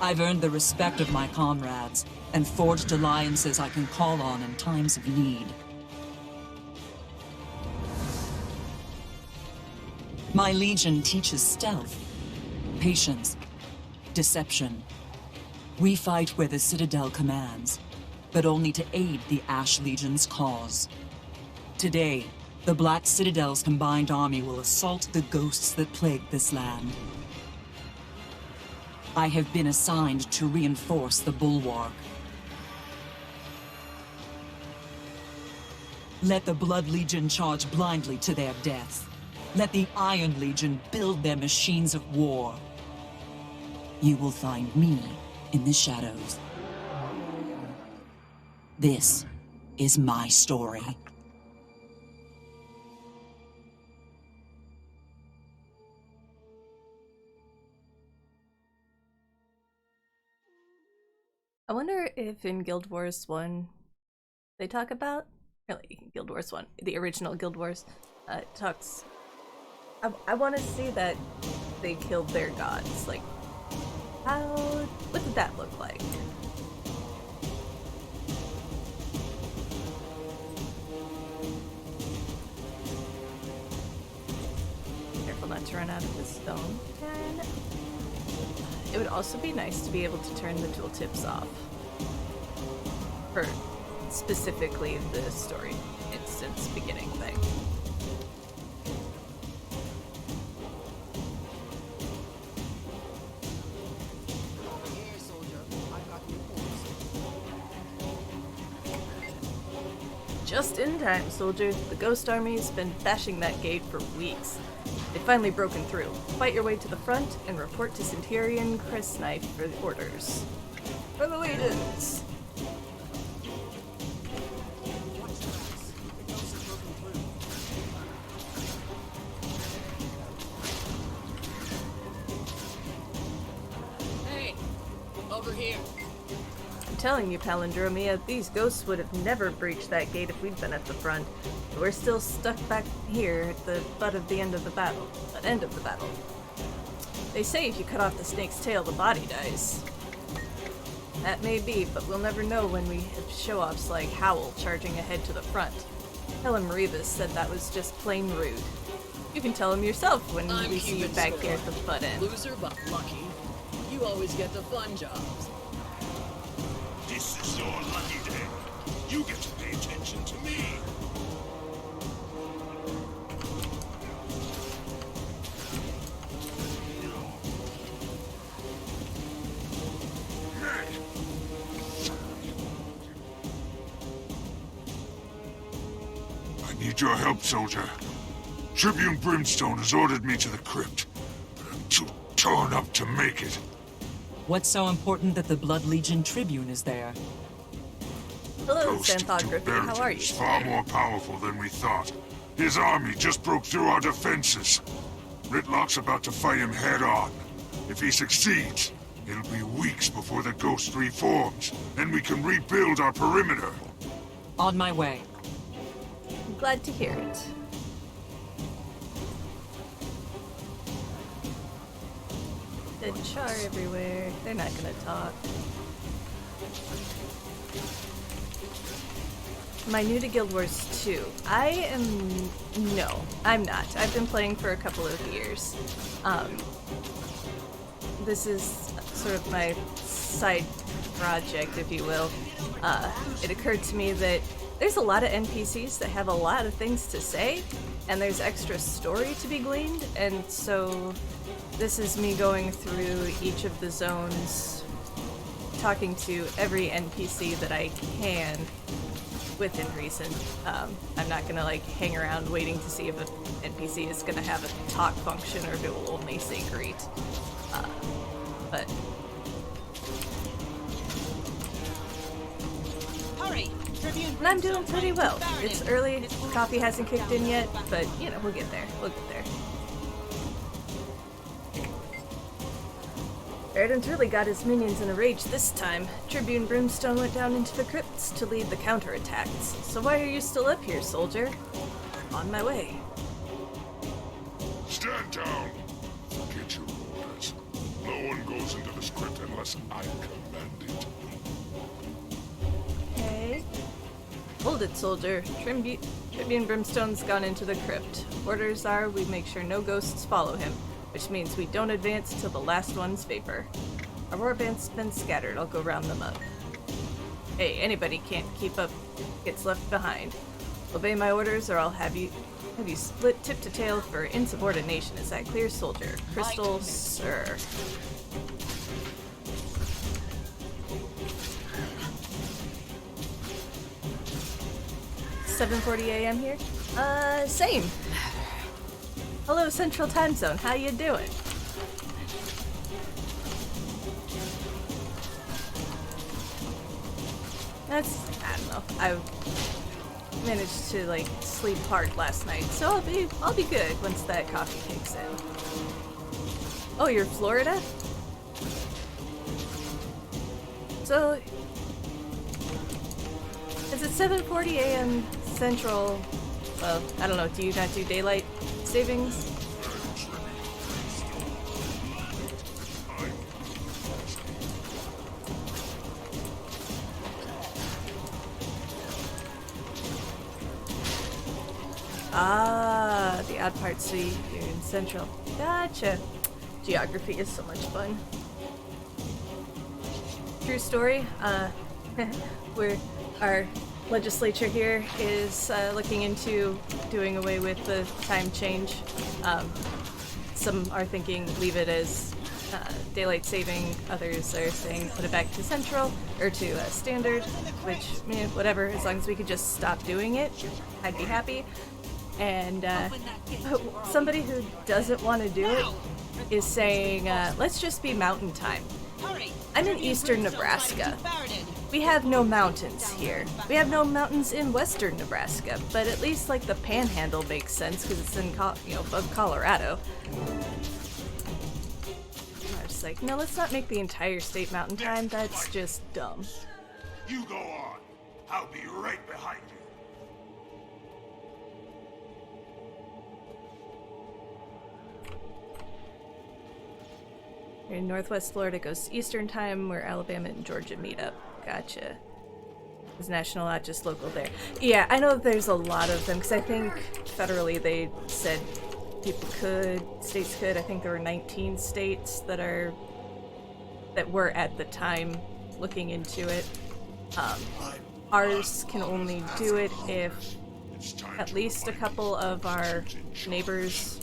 I've earned the respect of my comrades, and forged alliances I can call on in times of need. My legion teaches stealth, patience, deception. We fight where the Citadel commands, but only to aid the Ash Legion's cause. Today, the Black Citadel's combined army will assault the ghosts that plague this land. I have been assigned to reinforce the bulwark. Let the Blood Legion charge blindly to their deaths. Let the Iron Legion build their machines of war. You will find me in the shadows. This is my story. I wonder if in Guild Wars 1 they talk about, really, Guild Wars 1, the original Guild Wars, talks, I want to see that they killed their gods. Like, what did that look like? Careful not to run out of the stone turn. It would also be nice to be able to turn the tooltips off. For specifically the story instance beginning thing. Just in time, soldier. The Ghost Army's been bashing that gate for weeks. They've finally broken through. Fight your way to the front and report to Centurion Crestknife for the orders. For the legions! Hey! Over here! I'm telling you, Palindromia, these ghosts would have never breached that gate if we'd been at the front. But we're still stuck back here at the butt of the end of the battle. They say if you cut off the snake's tail, the body dies. That may be, but we'll never know when we have show-offs like Howl charging ahead to the front. Helen Marivas said that was just plain rude. You can tell him yourself when we see you back here at the butt end. Loser but lucky. You always get the fun jobs. This is your lucky day. You get to pay attention to me. I need your help, soldier. Tribune Brimstone has ordered me to the crypt, but I'm too torn up to make it. What's so important that the Blood Legion Tribune is there? Hello, Ghost of Xanthography. How are you is far today? more powerful than we thought. His army just broke through our defenses. Ritlock's about to fight him head-on. If he succeeds, it'll be weeks before the Ghost reforms, and we can rebuild our perimeter. On my way. I'm glad to hear it. Dead char everywhere. They're not gonna talk. Am I new to Guild Wars 2? No, I'm not. I've been playing for a couple of years. This is sort of my side project, if you will. It occurred to me that there's a lot of NPCs that have a lot of things to say, and there's extra story to be gleaned, and so this is me going through each of the zones, talking to every NPC that I can, within reason. I'm not gonna like hang around waiting to see if an NPC is gonna have a talk function or if it will only say greet. But Hurry! Tribune and I'm doing pretty well. It's early, coffee hasn't kicked in yet, but you know, we'll get there. We'll get there. Erden's really got his minions in a rage this time. Tribune Brimstone went down into the crypts to lead the counterattacks. So why are you still up here, soldier? On my way. Stand down. Get your orders. No one goes into this crypt unless I Hold it, soldier. Tribune Brimstone's gone into the crypt. Orders are we make sure no ghosts follow him, which means we don't advance till the last one's vapor. Our warband's been scattered. I'll go round them up. Hey, anybody can't keep up gets left behind. Obey my orders or I'll have you split tip to tail for insubordination. Is that clear, soldier? Crystal, sir. $7:40 a.m. here? Same. Hello, Central Time Zone. How you doing? I don't know. I managed to like sleep hard last night, so I'll be good once that coffee kicks in. Oh, you're Florida? So is it 7:40 a.m. Central? Well, I don't know. Do you not do daylight savings? Ah, the odd part C here in Central. Gotcha. Geography is so much fun. True story. Our legislature here is looking into doing away with the time change. Some are thinking leave it as daylight saving. Others are saying put it back to Central or to Standard, which whatever. As long as we could just stop doing it, I'd be happy. And somebody who doesn't want to do it is saying, let's just be mountain time. I'm in eastern Nebraska. We have no mountains here. We have no mountains in western Nebraska, but at least like the Panhandle makes sense because it's in above Colorado. I was just like, no, let's not make the entire state mountain time. That's just dumb. You go on. I'll be right behind you. In Northwest Florida goes Eastern Time, where Alabama and Georgia meet up. Gotcha. Is national, not just local there. Yeah, I know there's a lot of them, because I think federally they said states could. I think there were 19 states that were at the time looking into it. Ours can only do it if at least a couple of our neighbors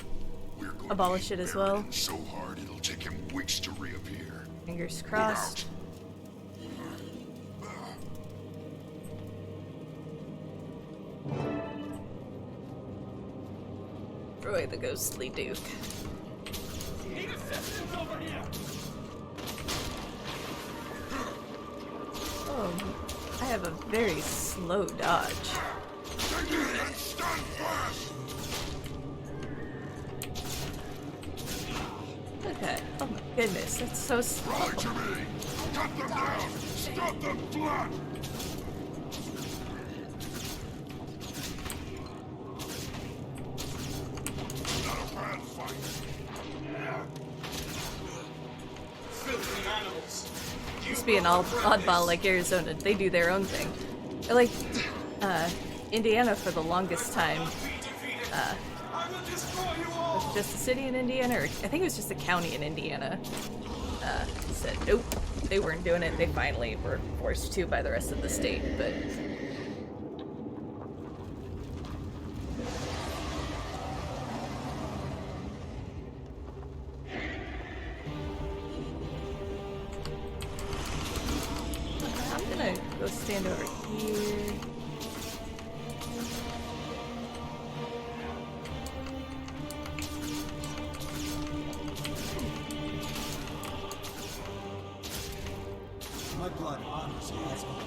abolish it as well. So hard it'll take him weeks to reappear. Fingers crossed. Roy the Ghostly Duke. Oh, I have a very slow dodge. Okay. Oh my goodness, that's so slow. Right to me. Cut them down. Stop them flat. Not a bad fight. Filthy animals. Just be an oddball like Arizona. They do their own thing. Or like Indiana for the longest time. Was it just a city in Indiana, or I think it was just a county in Indiana. Said nope, they weren't doing it. They finally were forced to by the rest of the state, but. I'm gonna go stand over here. My blood honors Ascalon.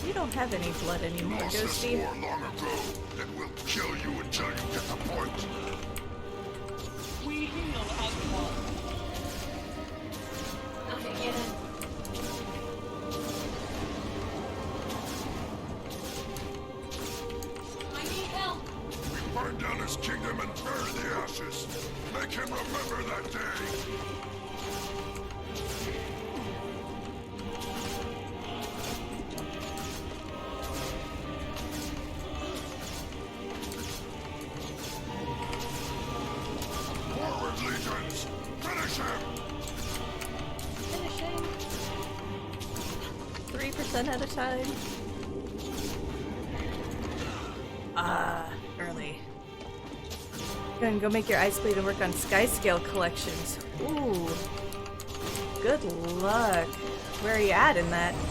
You don't have any blood anymore, Lost this Ghosty. war long ago, and we'll kill you until you get the point. We heal Ascalon. Okay, get in. I need help. We burn down his kingdom and bury the ashes. Make him remember that day. 10 at a time. Early. Go and go make your ice blade and work on sky scale collections. Ooh. Good luck. Where are you at in that? You're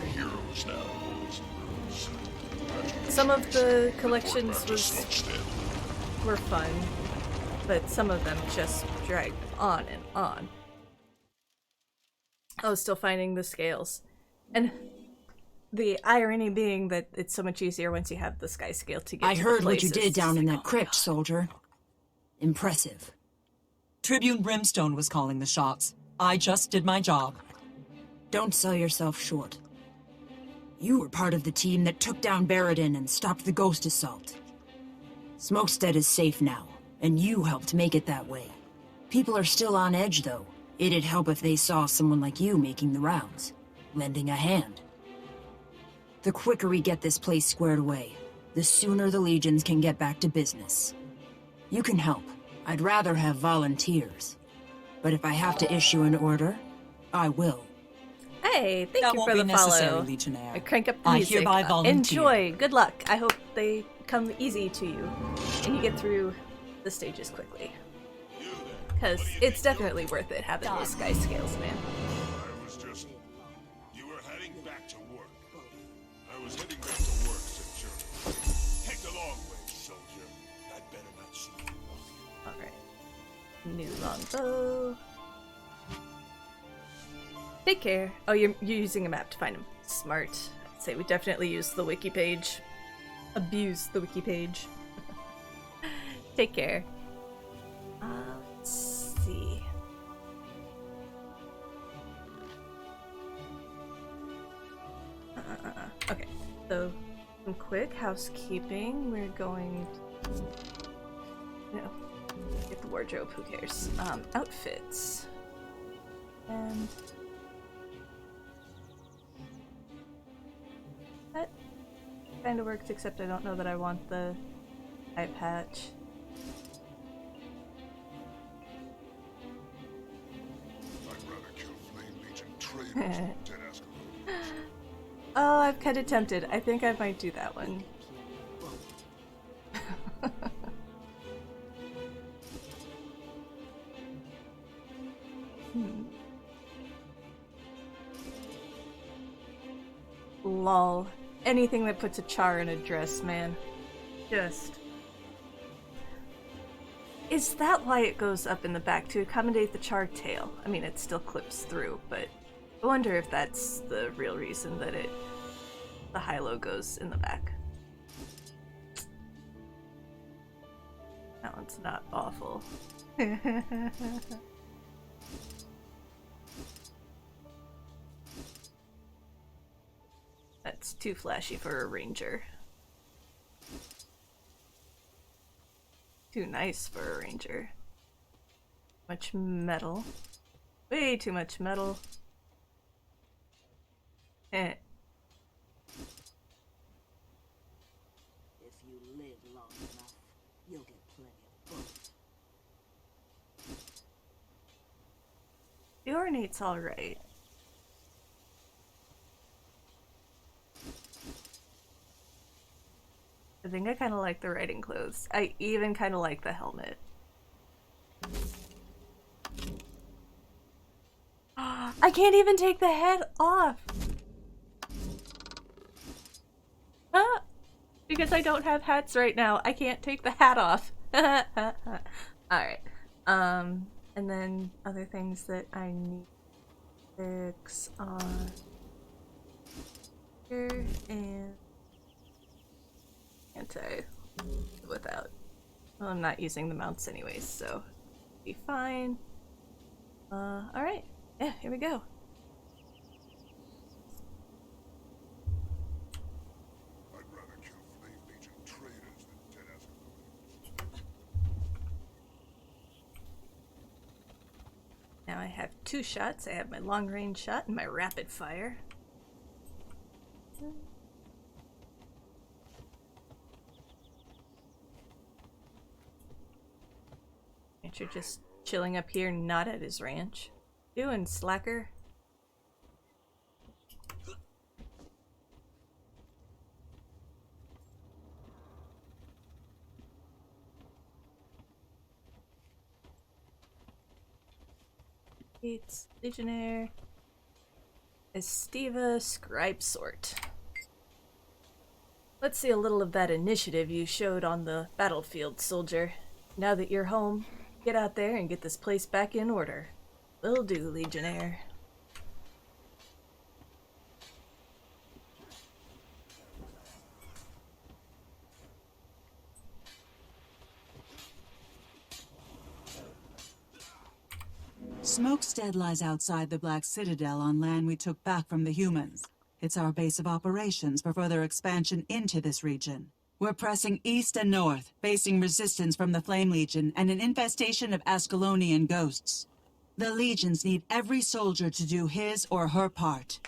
heroes now, boys and girls. Some of the collections were fun, but some of them just dragged on and on. I was still finding the scales. And the irony being that it's so much easier once you have the sky scale to get I to the heard what you places. did down in that crypt, soldier. Impressive. Tribune Brimstone was calling the shots. I just did my job. Don't sell yourself short. You were part of the team that took down Baradin and stopped the ghost assault. Smokestead is safe now, and you helped make it that way. People are still on edge, though. It'd help if they saw someone like you making the rounds, lending a hand. The quicker we get this place squared away, the sooner the legions can get back to business. You can help. I'd rather have volunteers. But if I have to issue an order, I will. Hey, thank That you won't for be the necessary, follow. Legionnaire. I crank up the I music. hereby volunteer. Enjoy. Good luck. I hope they come easy to you, and you get through the stages quickly. Because it's definitely worth it having those sky scales, man. I was just... You were heading back to work. I was heading back to work, said Journey. Take the long way, soldier. I'd better not see you. Alright. New longbow. Take care. Oh, you're using a map to find him. Smart. I'd say we definitely use the wiki page. Abuse the wiki page. Take care. Let's see. Okay, so some quick housekeeping. We're going to... No. Get the wardrobe, who cares? Outfits. And... that kind of works, except I don't know that I want the eye patch. I'd rather kill Flame Legion traitors than dead Ascalon. Oh, I'm kind of tempted. I think I might do that one. Lol. Anything that puts a char in a dress, man. Just... Is that why it goes up in the back? To accommodate the char tail? I mean, it still clips through, but I wonder if that's the real reason that the high-low goes in the back. That one's not awful. That's too flashy for a ranger. Too nice for a ranger. Much metal. Way too much metal. Eh. If you live long enough, you'll get plenty of bullets. The ornate's alright. I think I kind of like the riding clothes. I even kind of like the helmet. I can't even take the head off! Huh? Because I don't have hats right now. I can't take the hat off. Alright. And then other things that I need to fix on here and anti without. Well, I'm not using the mounts anyways, so be fine. Alright. Yeah, here we go. I'd rather kill Flame Legion traitors than dead Ascalon. Now I have two shots. I have my long range shot and my rapid fire. You're just chilling up here, not at his ranch. Doing, slacker? Gates, Legionnaire, Estiva, Scribe Sort. Let's see a little of that initiative you showed on the battlefield, soldier. Now that you're home, get out there and get this place back in order. Will do, Legionnaire. Smokestead lies outside the Black Citadel on land we took back from the humans. It's our base of operations for further expansion into this region. We're pressing east and north, facing resistance from the Flame Legion and an infestation of Ascalonian ghosts. The Legions need every soldier to do his or her part.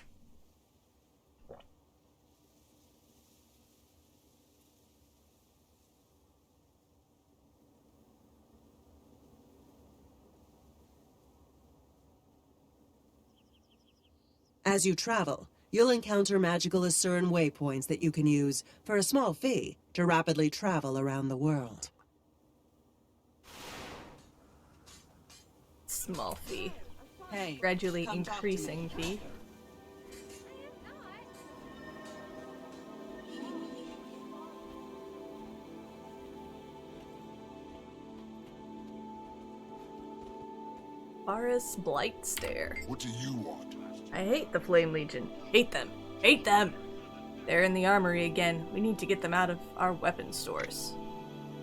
As you travel, you'll encounter magical Asuran waypoints that you can use, for a small fee, to rapidly travel around the world. Small fee. Hey, Gradually come talk to increasing me. fee. Varus Blightstare. What do you want? I hate the Flame Legion. Hate them. Hate them! They're in the armory again. We need to get them out of our weapon stores.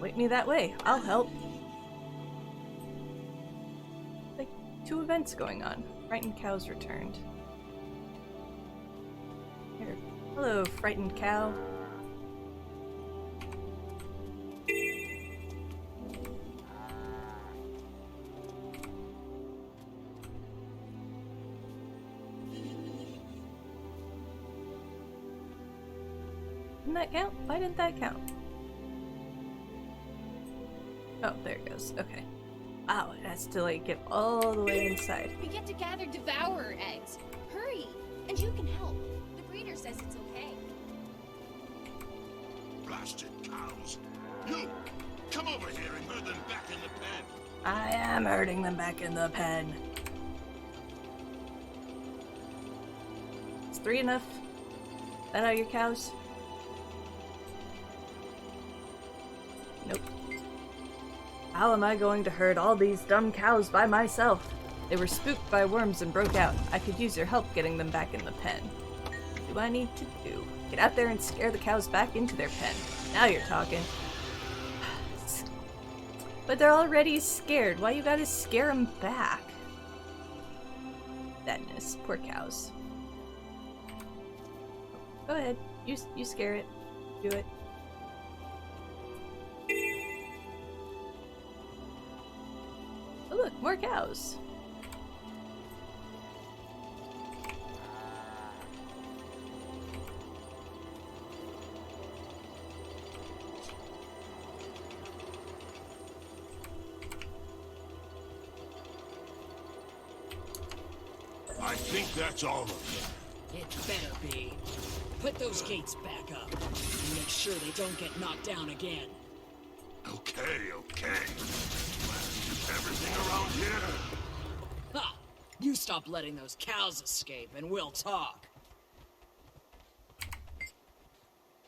Wait me that way. I'll help. Like 2 events going on. Frightened Cow's returned. Here. Hello, Frightened Cow. Didn't that count? Why didn't that count? Oh, there it goes. Okay. Wow, it has to like get all the way inside. We get to gather devourer eggs. Hurry! And you can help. The breeder says it's okay. Blasted cows. You! Come over here and herd them back in the pen. I am herding them back in the pen. Is 3 enough? That are your cows? Nope. How am I going to herd all these dumb cows by myself? They were spooked by worms and broke out. I could use your help getting them back in the pen. What do I need to do? Get out there and scare the cows back into their pen. Now you're talking. But they're already scared. Why you gotta scare them back? Sadness. Poor cows. Go ahead. You scare it. Do it. Oh look, more cows. I think that's all of them. It better be. Put those gates back up. And make sure they don't get knocked down again. Okay. Everything around here? Ha! You stop letting those cows escape and we'll talk.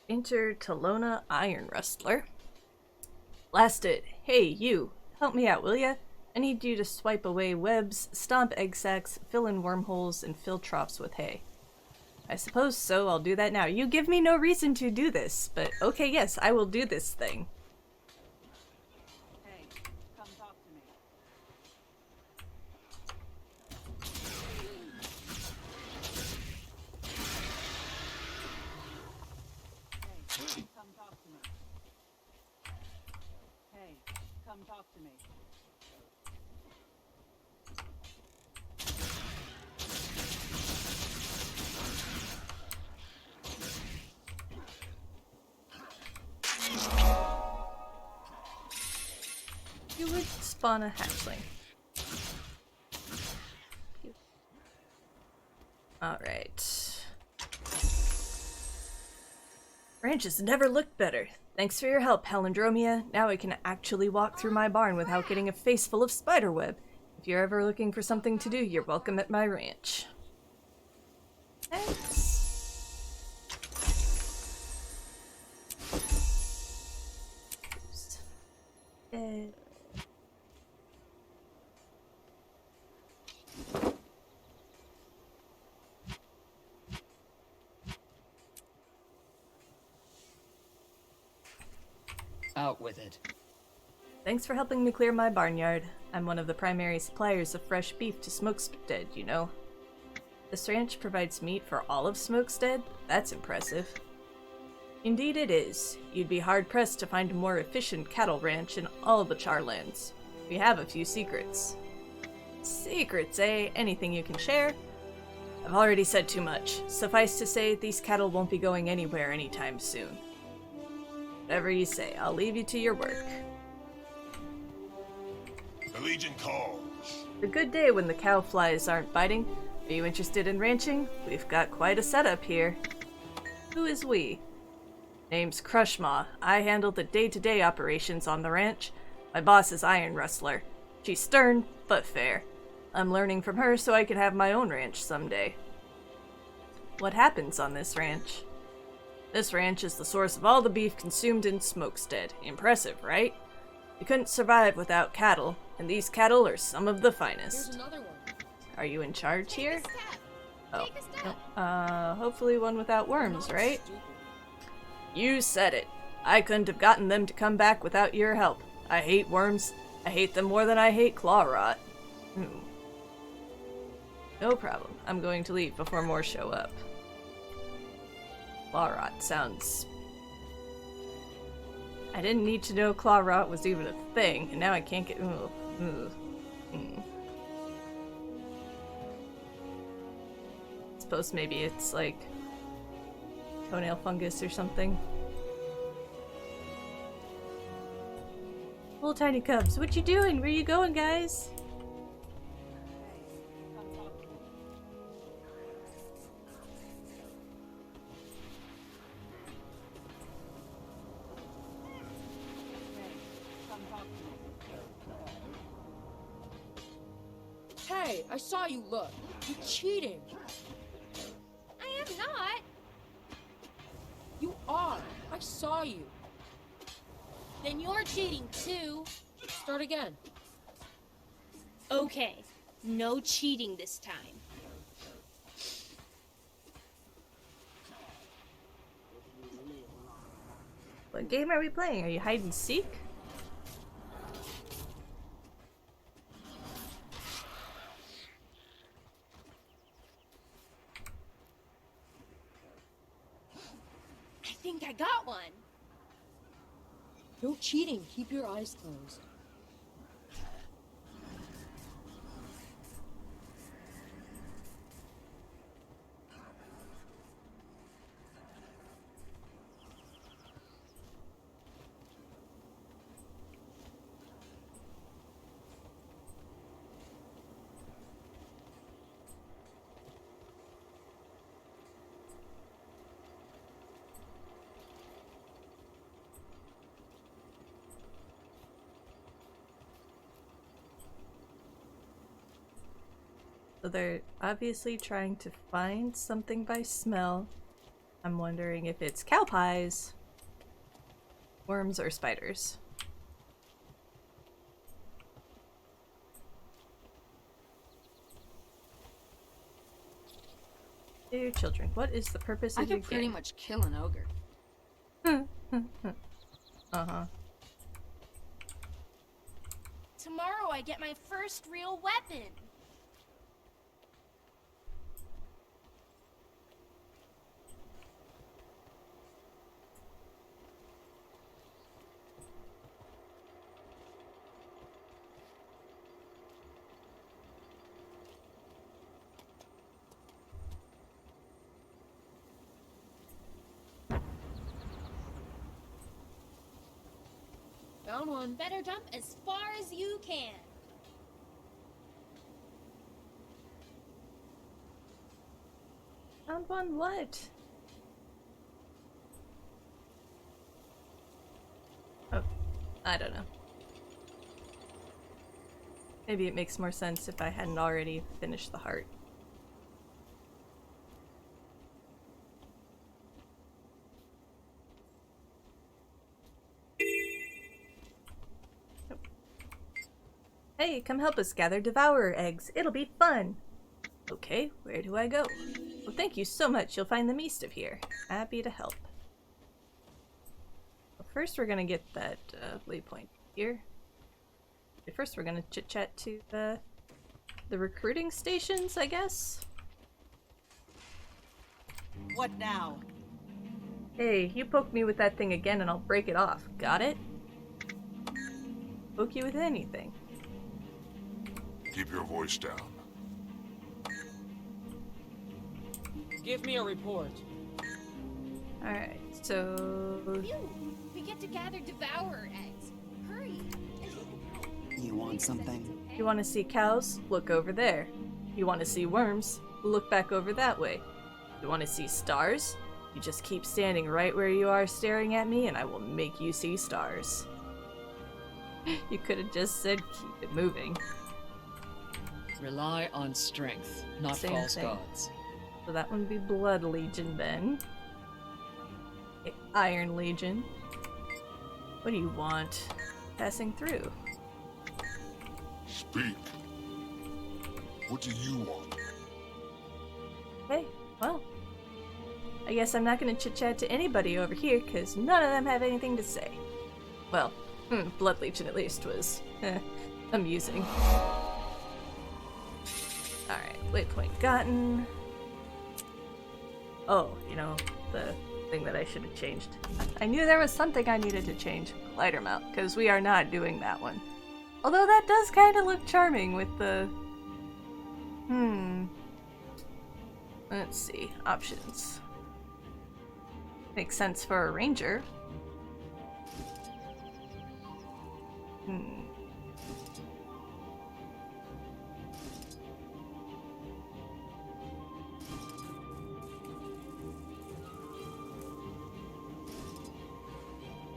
Enter Talona Iron Rustler. Blasted. Hey, you. Help me out, will ya? I need you to swipe away webs, stomp egg sacs, fill in wormholes, and fill troughs with hay. I suppose so, I'll do that now. You give me no reason to do this, but okay, yes, I will do this thing. Hey, come talk to me. Hey, come talk to me. Hey, come talk to me. You would spawn a hatchling. Alright. Branches never looked better. Thanks for your help, Palindromia. Now I can actually walk through my barn without getting a face full of spiderweb. If you're ever looking for something to do, you're welcome at my ranch. Thanks. Out with it. Thanks for helping me clear my barnyard. I'm one of the primary suppliers of fresh beef to Smokestead, you know. This ranch provides meat for all of Smokestead? That's impressive. Indeed it is. You'd be hard-pressed to find a more efficient cattle ranch in all of the Charlands. We have a few secrets. Secrets, eh? Anything you can share? I've already said too much. Suffice to say, these cattle won't be going anywhere anytime soon. Whatever you say, I'll leave you to your work. The Legion calls. A good day when the cow flies aren't biting. Are you interested in ranching? We've got quite a setup here. Who is we? Name's Crushmaw. I handle the day-to-day operations on the ranch. My boss is Iron Rustler. She's stern, but fair. I'm learning from her so I can have my own ranch someday. What happens on this ranch? This ranch is the source of all the beef consumed in Smokestead. Impressive, right? You couldn't survive without cattle, and these cattle are some of the finest. Here's another one. Are you in charge here? Take a step. Oh. Take a step. Hopefully one without worms, Not right? stupid. You said it. I couldn't have gotten them to come back without your help. I hate worms. I hate them more than I hate claw rot. No problem. I'm going to leave before more show up. Claw rot sounds... I didn't need to know claw rot was even a thing, and now I can't get... Suppose maybe it's like toenail fungus or something. Little tiny cubs, what you doing? Where you going, guys? Hey, I saw you look. You're cheating. I am not. You are. I saw you. Then you're cheating too. Start again. Okay, no cheating this time. What game are we playing? Are you hide and seek? I think I got one. No cheating. Keep your eyes closed. So they're obviously trying to find something by smell. I'm wondering if it's cow pies, worms, or spiders. Dear children, what is the purpose I of your could pretty game? much kill an ogre. Uh-huh. Tomorrow I get my first real weapon. Found one. Better jump as far as you can. Found one what? Oh, I don't know. Maybe it makes more sense if I hadn't already finished the heart. Hey, come help us gather devourer eggs. It'll be fun. Okay, where do I go? Well, thank you so much. You'll find them east of here. Happy to help. Well, first, we're gonna get that waypoint here. First, we're gonna chit-chat to the recruiting stations, I guess? What now? Hey, you poke me with that thing again and I'll break it off. Got it? Poke you with anything. Keep your voice down. Give me a report. Alright, so... Phew! We get to gather devourer eggs. Hurry! And you can help. You want something? You want to see cows? Look over there. You want to see worms? Look back over that way. You want to see stars? You just keep standing right where you are staring at me and I will make you see stars. You could have just said keep it moving. Rely on strength, not Same false thing. gods. So that one would be Blood Legion then. Okay, Iron Legion. What do you want? Passing through. Speak. What do you want? Okay, well. I guess I'm not gonna chit-chat to anybody over here, because none of them have anything to say. Well, Blood Legion at least was amusing. Alright, waypoint gotten. Oh, you know, the thing that I should have changed. I knew there was something I needed to change. Lighter mount, because we are not doing that one. Although that does kind of look charming with the... Let's see. Options. Makes sense for a ranger.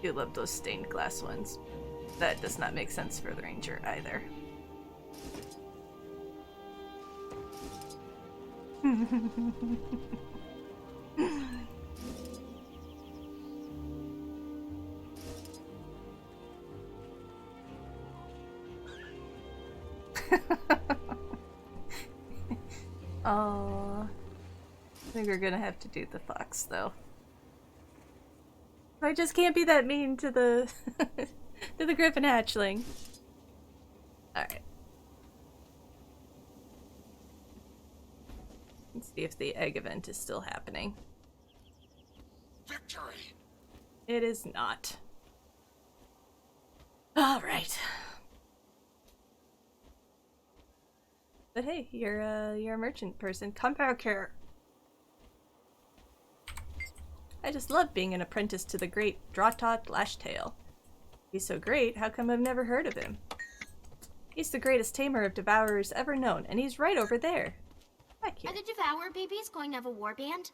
You love those stained glass ones. That does not make sense for the ranger either. Oh, I think we're gonna have to do the fox though. I just can't be that mean to the to the griffin hatchling. Alright. Let's see if the egg event is still happening. Victory! It is not. Alright. But hey, you're a merchant person. Come back here. I just love being an apprentice to the great Drawtot Lashtail. He's so great, how come I've never heard of him? He's the greatest tamer of devourers ever known, and he's right over there. Back here. Are the devourer babies going to have a war band?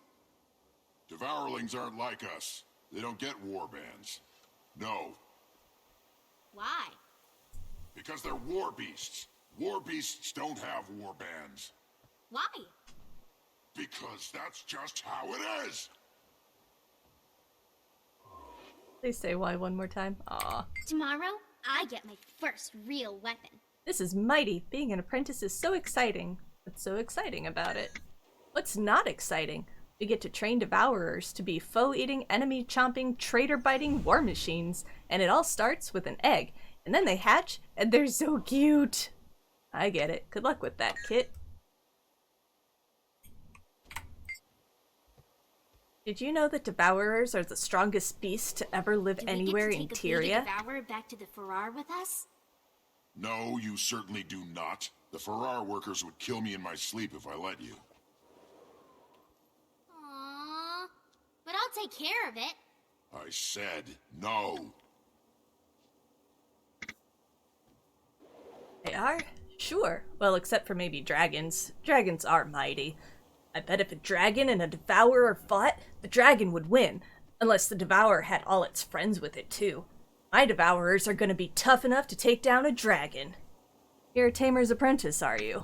Devourlings aren't like us. They don't get war bands. No, Why? because they're war beasts. War beasts don't have war bands. Why? Because that's just how it is! Please say why one more time. Aw. Tomorrow, I get my first real weapon. This is mighty. Being an apprentice is so exciting. What's so exciting about it? What's not exciting? We get to train devourers to be foe-eating, enemy-chomping, traitor-biting war machines. And it all starts with an egg. And then they hatch, and they're so cute. I get it. Good luck with that, Kit. Did you know that devourers are the strongest beasts to ever live anywhere in Do we get to take a Tyria? devourer back to the Farrar with us? No, you certainly do not. The Farrar workers would kill me in my sleep if I let you. Aww. But I'll take care of it. I said no. They are? Sure. Well, except for maybe dragons. Dragons are mighty. I bet if a dragon and a devourer fought, the dragon would win. Unless the devourer had all its friends with it, too. My devourers are gonna be tough enough to take down a dragon. You're a tamer's apprentice, are you?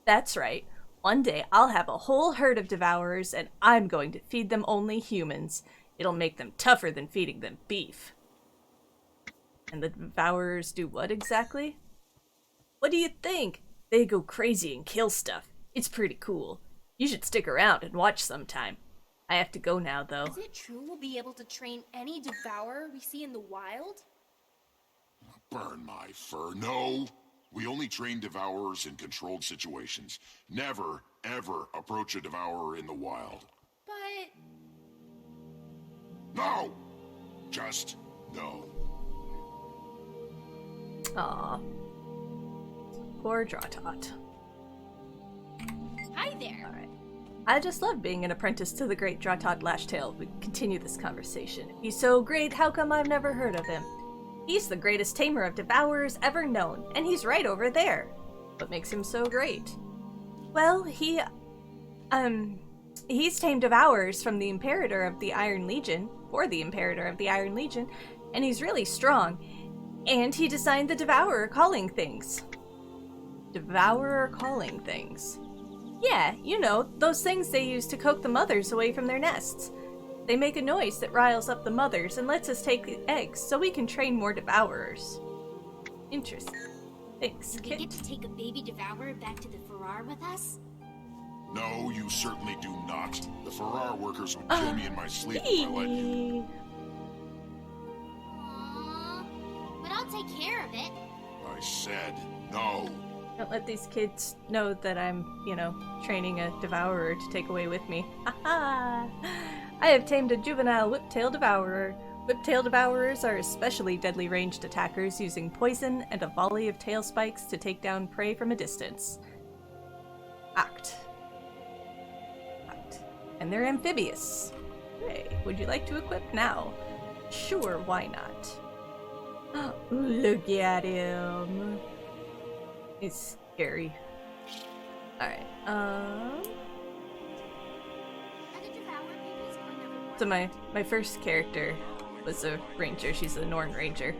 That's right. One day I'll have a whole herd of devourers, and I'm going to feed them only humans. It'll make them tougher than feeding them beef. And the devourers do what exactly? What do you think? They go crazy and kill stuff. It's pretty cool. You should stick around and watch sometime. I have to go now, though. Is it true we'll be able to train any devourer we see in the wild? Burn my fur. No. We only train devourers in controlled situations. Never, ever approach a devourer in the wild. But... No! Just no. Aw. Poor Drawtot. Hi there. Alright. I just love being an apprentice to the great Drawtot Lashtail. We continue this conversation. He's so great, how come I've never heard of him? He's the greatest tamer of devourers ever known, and he's right over there. What makes him so great? Well, he's tamed devourers from the Imperator of the Iron Legion, for the Imperator of the Iron Legion, and he's really strong. And he designed the Devourer calling things. Devourer calling things. Yeah, you know, those things they use to coax the mothers away from their nests. They make a noise that riles up the mothers and lets us take the eggs so we can train more devourers. Interesting. Thanks, Do we kid. get to take a baby devourer back to the Farrar with us? No, you certainly do not. The Farrar workers would kill me in my sleep if I let you. Aww. But I'll take care of it. I said no. Don't let these kids know that I'm, training a devourer to take away with me. Haha! I have tamed a juvenile whiptail devourer. Whiptail devourers are especially deadly ranged attackers using poison and a volley of tail spikes to take down prey from a distance. Act. And they're amphibious. Hey, would you like to equip now? Sure, why not? Look at him. He's scary. Alright, so my first character was a ranger. She's a Norn ranger.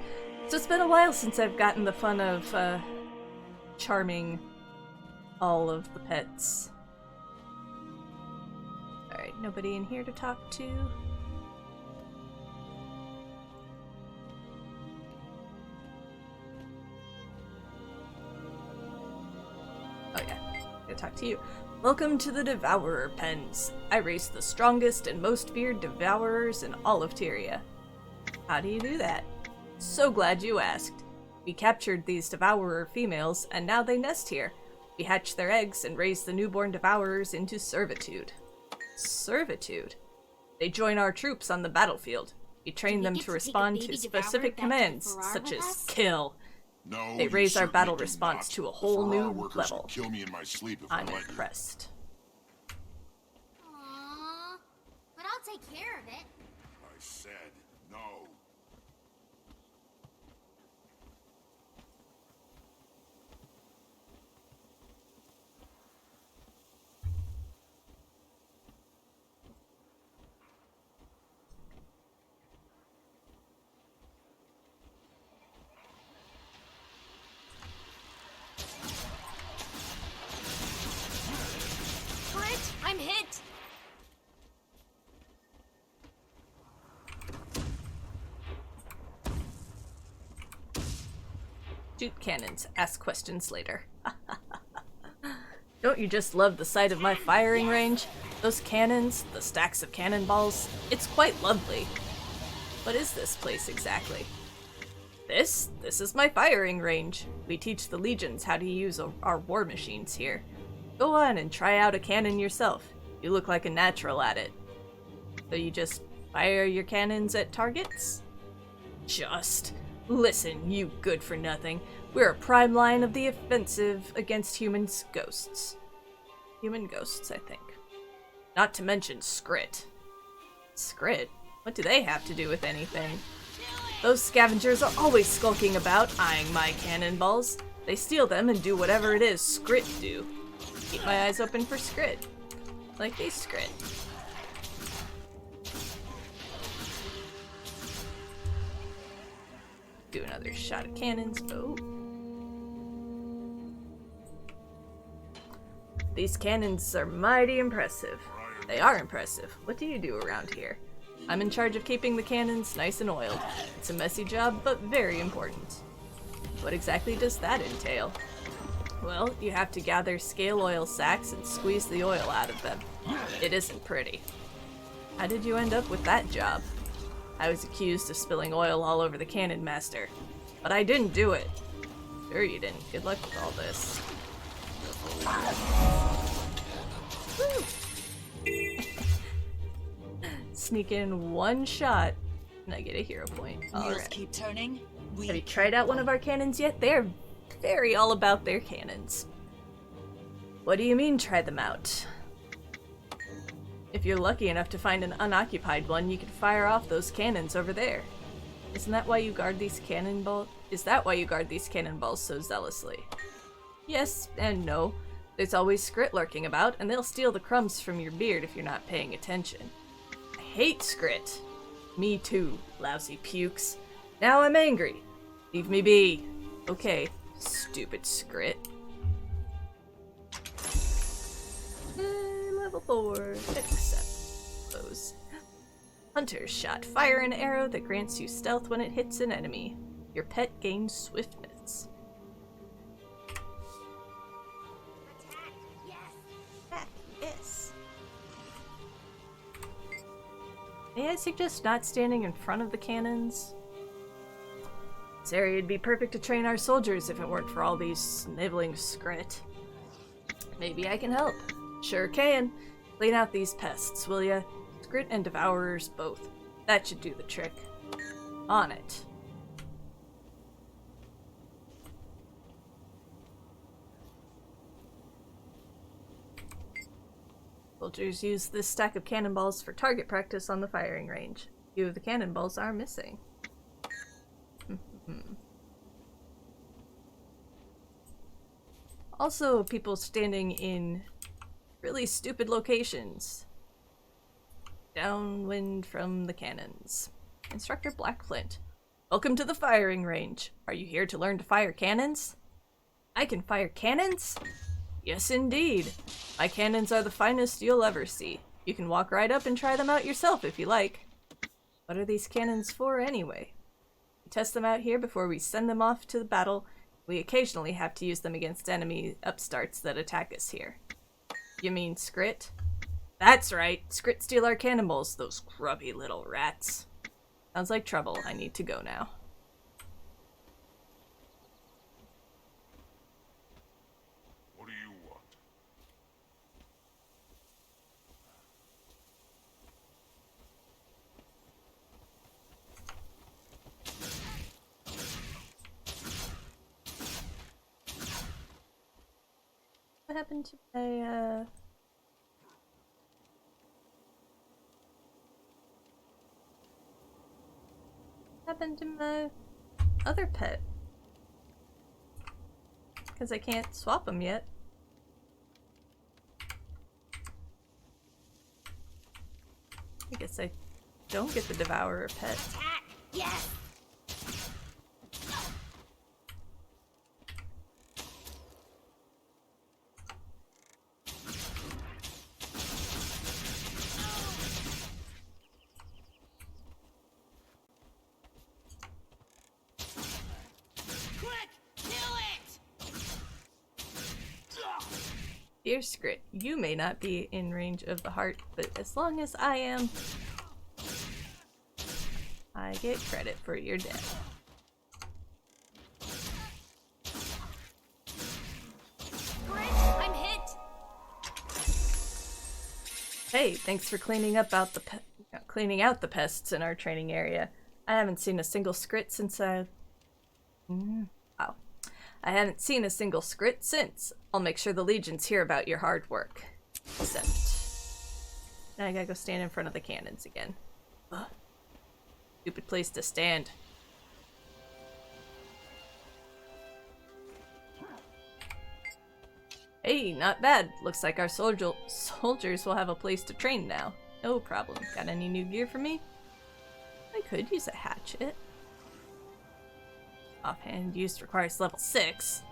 So it's been a while since I've gotten the fun of charming all of the pets. Alright, nobody in here to talk to. Oh yeah, I'm gonna talk to you. Welcome to the Devourer Pens. I race the strongest and most feared devourers in all of Tyria. How do you do that? So glad you asked. We captured these devourer females, and now they nest here. We hatch their eggs and raise the newborn devourers into servitude. Servitude? They join our troops on the battlefield. We train them to respond to specific commands, such as kill. No, They raise our battle do response not. to a The whole Farrar new workers level. would kill me in my sleep if I'm I let you. impressed. Aww. But I'll take care of it. I said no. What? I'm hit! Shoot cannons, ask questions later. Don't you just love the sight of my firing range? Those cannons, the stacks of cannonballs, it's quite lovely. What is this place exactly? This is my firing range. We teach the legions how to use our war machines here. Go on and try out a cannon yourself. You look like a natural at it. So you just fire your cannons at targets? Just. Listen, you good-for-nothing. We're a prime line of the offensive against humans' ghosts. Human ghosts, I think. Not to mention Skrit. Skrit? What do they have to do with anything? Those scavengers are always skulking about, eyeing my cannonballs. They steal them and do whatever it is Skrit do. Keep my eyes open for Skrit. Like these Skrit. Do another shot of cannons. Oh. These cannons are mighty impressive. They are impressive. What do you do around here? I'm in charge of keeping the cannons nice and oiled. It's a messy job, but very important. What exactly does that entail? Well, you have to gather scale oil sacks and squeeze the oil out of them. It isn't pretty. How did you end up with that job? I was accused of spilling oil all over the cannon master, but I didn't do it. Sure you didn't. Good luck with all this. Sneak in one shot, and I get a hero point. Wheels keep turning. Have you tried out one of our cannons yet? They're very all about their cannons. What do you mean, try them out? If you're lucky enough to find an unoccupied one, you can fire off those cannons over there. Isn't that why you guard these cannonballs? Is that why you guard these cannonballs so zealously? Yes and no. There's always Skrit lurking about, and they'll steal the crumbs from your beard if you're not paying attention. I hate Skrit. Me too, lousy pukes. Now I'm angry. Leave me be. Okay, stupid Skrit. Level 4. Accept those. Hunter's shot. Fire an arrow that grants you stealth when it hits an enemy. Your pet gains swiftness. Attack, yes. May I suggest not standing in front of the cannons? This area would be perfect to train our soldiers if it weren't for all these sniveling Skrit. Maybe I can help. Sure can. Clean out these pests, will ya? Skrit and Devourers both. That should do the trick. On it. Soldiers use this stack of cannonballs for target practice on the firing range. A few of the cannonballs are missing. Also, people standing in really stupid locations. Downwind from the cannons. Instructor Blackflint. Welcome to the firing range. Are you here to learn to fire cannons? I can fire cannons? Yes, indeed. My cannons are the finest you'll ever see. You can walk right up and try them out yourself if you like. What are these cannons for anyway? We test them out here before we send them off to the battle. We occasionally have to use them against enemy upstarts that attack us here. You mean Skrit? That's right. Skrit steal our cannonballs, those grubby little rats. Sounds like trouble. I need to go now. What do you want? What happened to my, What happened to my other pet? Because I can't swap them yet. I guess I don't get the Devourer pet. Attack! Yes! Dear Skrit, you may not be in range of the heart, but as long as I am, I get credit for your death. Grit, I'm hit! Hey, thanks for cleaning out the pests in our training area. I haven't seen a single Skrit since I haven't seen a single Skrit since. I'll make sure the legions hear about your hard work. Except, now I gotta go stand in front of the cannons again. Ugh. Stupid place to stand. Hey, not bad. Looks like our soldiers will have a place to train now. No problem. Got any new gear for me? I could use a hatchet. Offhand use requires level 6.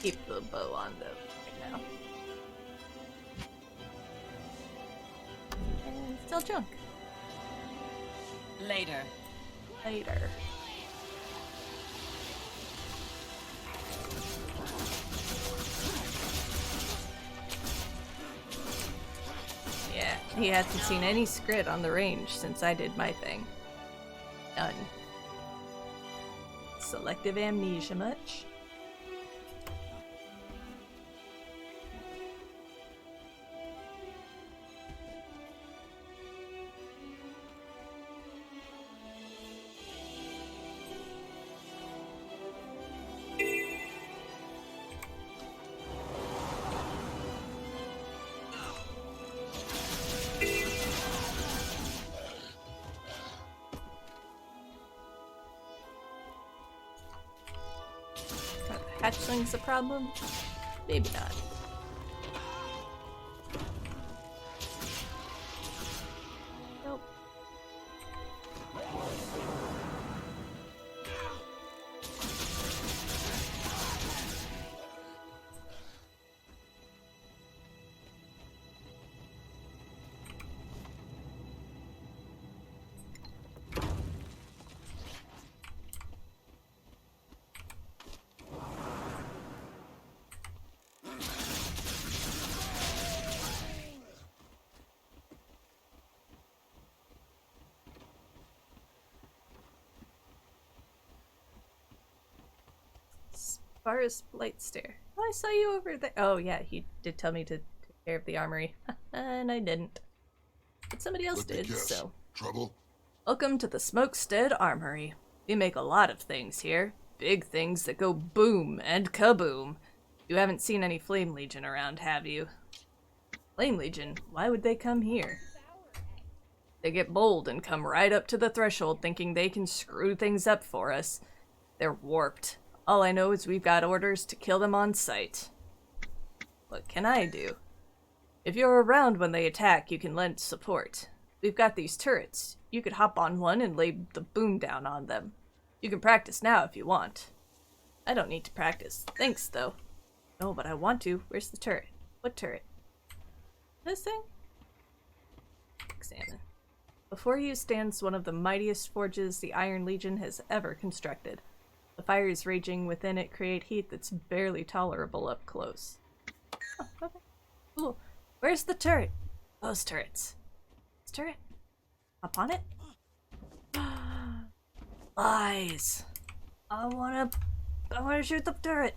keep the bow on them right now. And still junk. Later. Later. Yeah, he hasn't seen any scrit on the range since I did my thing. None. Selective amnesia much? Hatchling's a problem? Maybe not. Nope. Varus Blightstare. Oh, I saw you over there. Oh, yeah, he did tell me to take care of the armory. And I didn't. But somebody else did, so. Trouble? Welcome to the Smokestead Armory. We make a lot of things here. Big things that go boom and kaboom. You haven't seen any Flame Legion around, have you? Flame Legion? Why would they come here? They get bold and come right up to the threshold thinking they can screw things up for us. They're warped. All I know is we've got orders to kill them on sight. What can I do? If you're around when they attack, you can lend support. We've got these turrets. You could hop on one and lay the boom down on them. You can practice now if you want. I don't need to practice. Thanks, though. No, but I want to. Where's the turret? What turret? This thing? Examine. Before you stands one of the mightiest forges the Iron Legion has ever constructed. The fires raging within it create heat that's barely tolerable up close. Oh, okay. Cool. Where's the turret? Those turrets. This turret? Up on it? Lies. I wanna shoot the turret.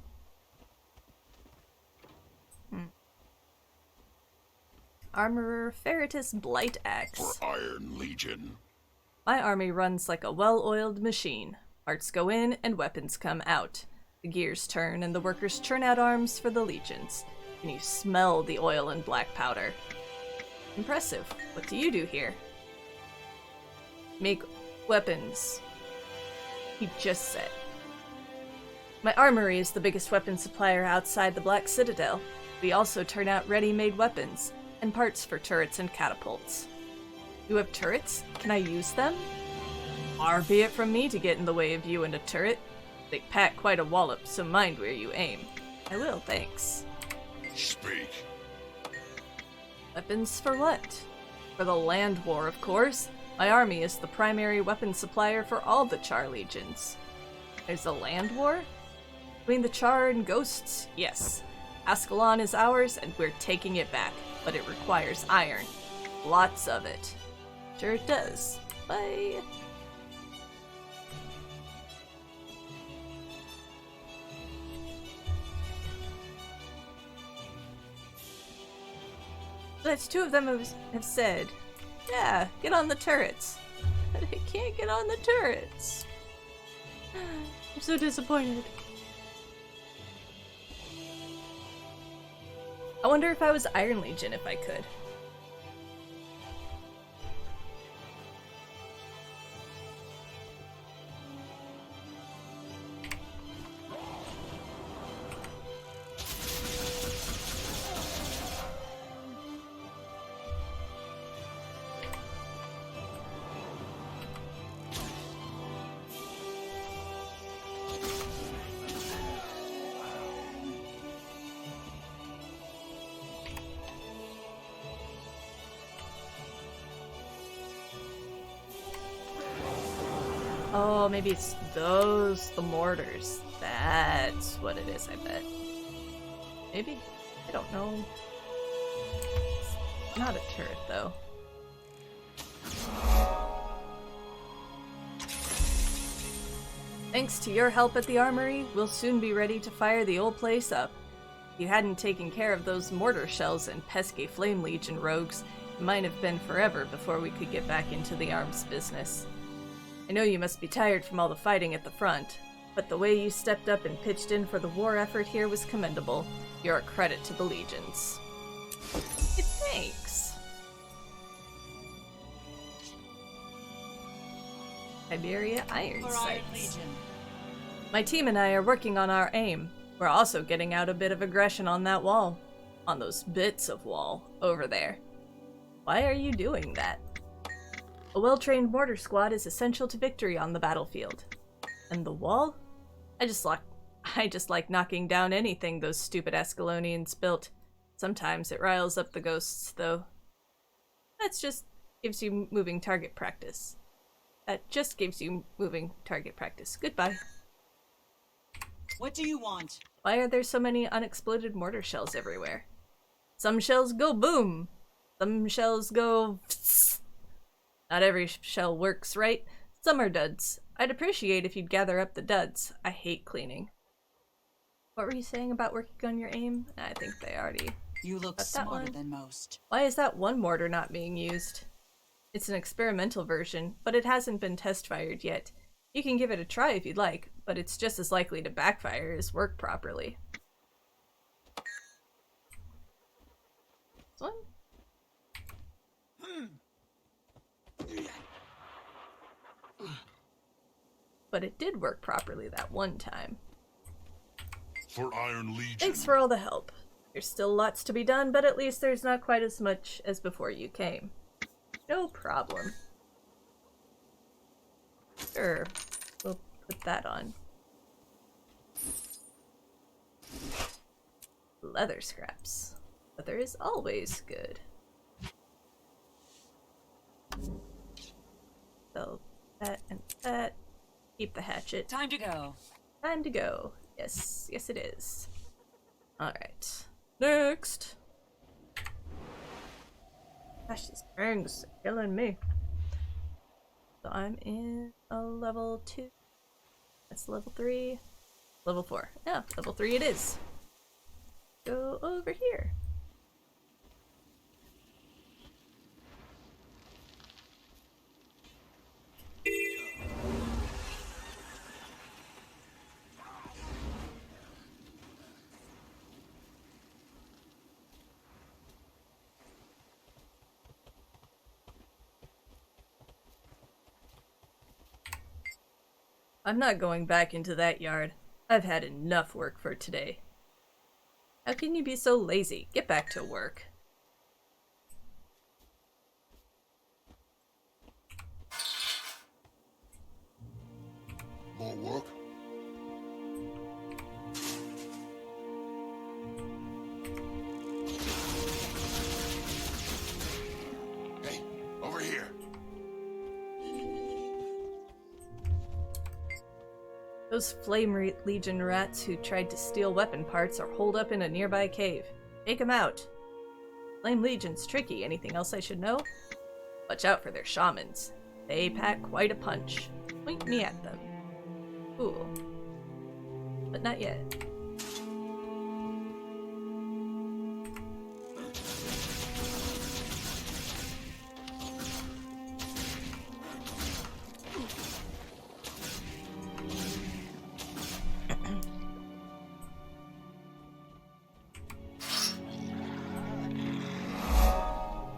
Armorer Ferretus Blight Axe. For Iron Legion. My army runs like a well-oiled machine. Parts go in and weapons come out. The gears turn and the workers churn out arms for the legions. And you smell the oil and black powder. Impressive. What do you do here? Make weapons. He just said. My armory is the biggest weapon supplier outside the Black Citadel. We also turn out ready-made weapons and parts for turrets and catapults. You have turrets? Can I use them? Far be it from me to get in the way of you and a turret. They pack quite a wallop, so mind where you aim. I will, thanks. Speak. Weapons for what? For the land war, of course. My army is the primary weapon supplier for all the Char legions. There's a land war? Between the Char and Ghosts, yes. Ascalon is ours, and we're taking it back, but it requires iron. Lots of it. Sure it does. Bye. But two of them have said, yeah, get on the turrets. But I can't get on the turrets. I'm so disappointed. I wonder if I was Iron Legion if I could. Oh, maybe it's the mortars. That's what it is, I bet. Maybe? I don't know. It's not a turret, though. Thanks to your help at the armory, we'll soon be ready to fire the old place up. If you hadn't taken care of those mortar shells and pesky Flame Legion rogues, it might have been forever before we could get back into the arms business. I know you must be tired from all the fighting at the front, but the way you stepped up and pitched in for the war effort here was commendable. You're a credit to the Legions. Hey, thanks. Iberia Iron Sights. My team and I are working on our aim. We're also getting out a bit of aggression on that wall. On those bits of wall over there. Why are you doing that? A well-trained mortar squad is essential to victory on the battlefield. And the wall? I just like knocking down anything those stupid Ascalonians built. Sometimes it riles up the ghosts, though. That just gives you moving target practice. Goodbye. What do you want? Why are there so many unexploded mortar shells everywhere? Some shells go boom. Some shells go psst. Not every shell works right. Some are duds. I'd appreciate if you'd gather up the duds. I hate cleaning. What were you saying about working on your aim? I think they already... You look smarter than most. Why is that one mortar not being used? It's an experimental version, but it hasn't been test-fired yet. You can give it a try if you'd like, but it's just as likely to backfire as work properly. This one? But it did work properly that one time. For Iron Legion. Thanks for all the help. There's still lots to be done, but at least there's not quite as much as before you came. No problem. Sure, we'll put that on. Leather scraps. Leather is always good. So, that and that. Keep the hatchet. Time to go. Time to go. Yes, yes it is. Alright. Next! Gosh, these rings are killing me. So I'm in a level 2. That's level 3. Level 4. Yeah, level 3 it is. Go over here. I'm not going back into that yard. I've had enough work for today. How can you be so lazy? Get back to work. More work? Hey, over here. Those Flame Legion rats who tried to steal weapon parts are holed up in a nearby cave. Take them out. Flame Legion's tricky. Anything else I should know? Watch out for their shamans. They pack quite a punch. Point me at them. Cool. But not yet.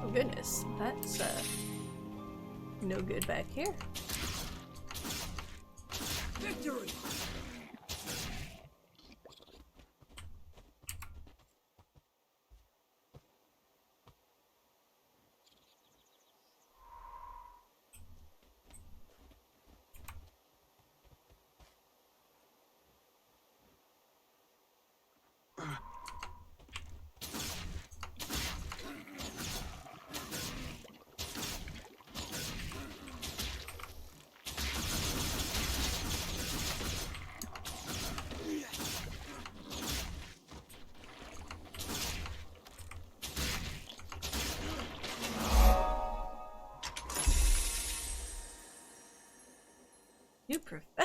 Oh goodness, that's no good back here. Victory!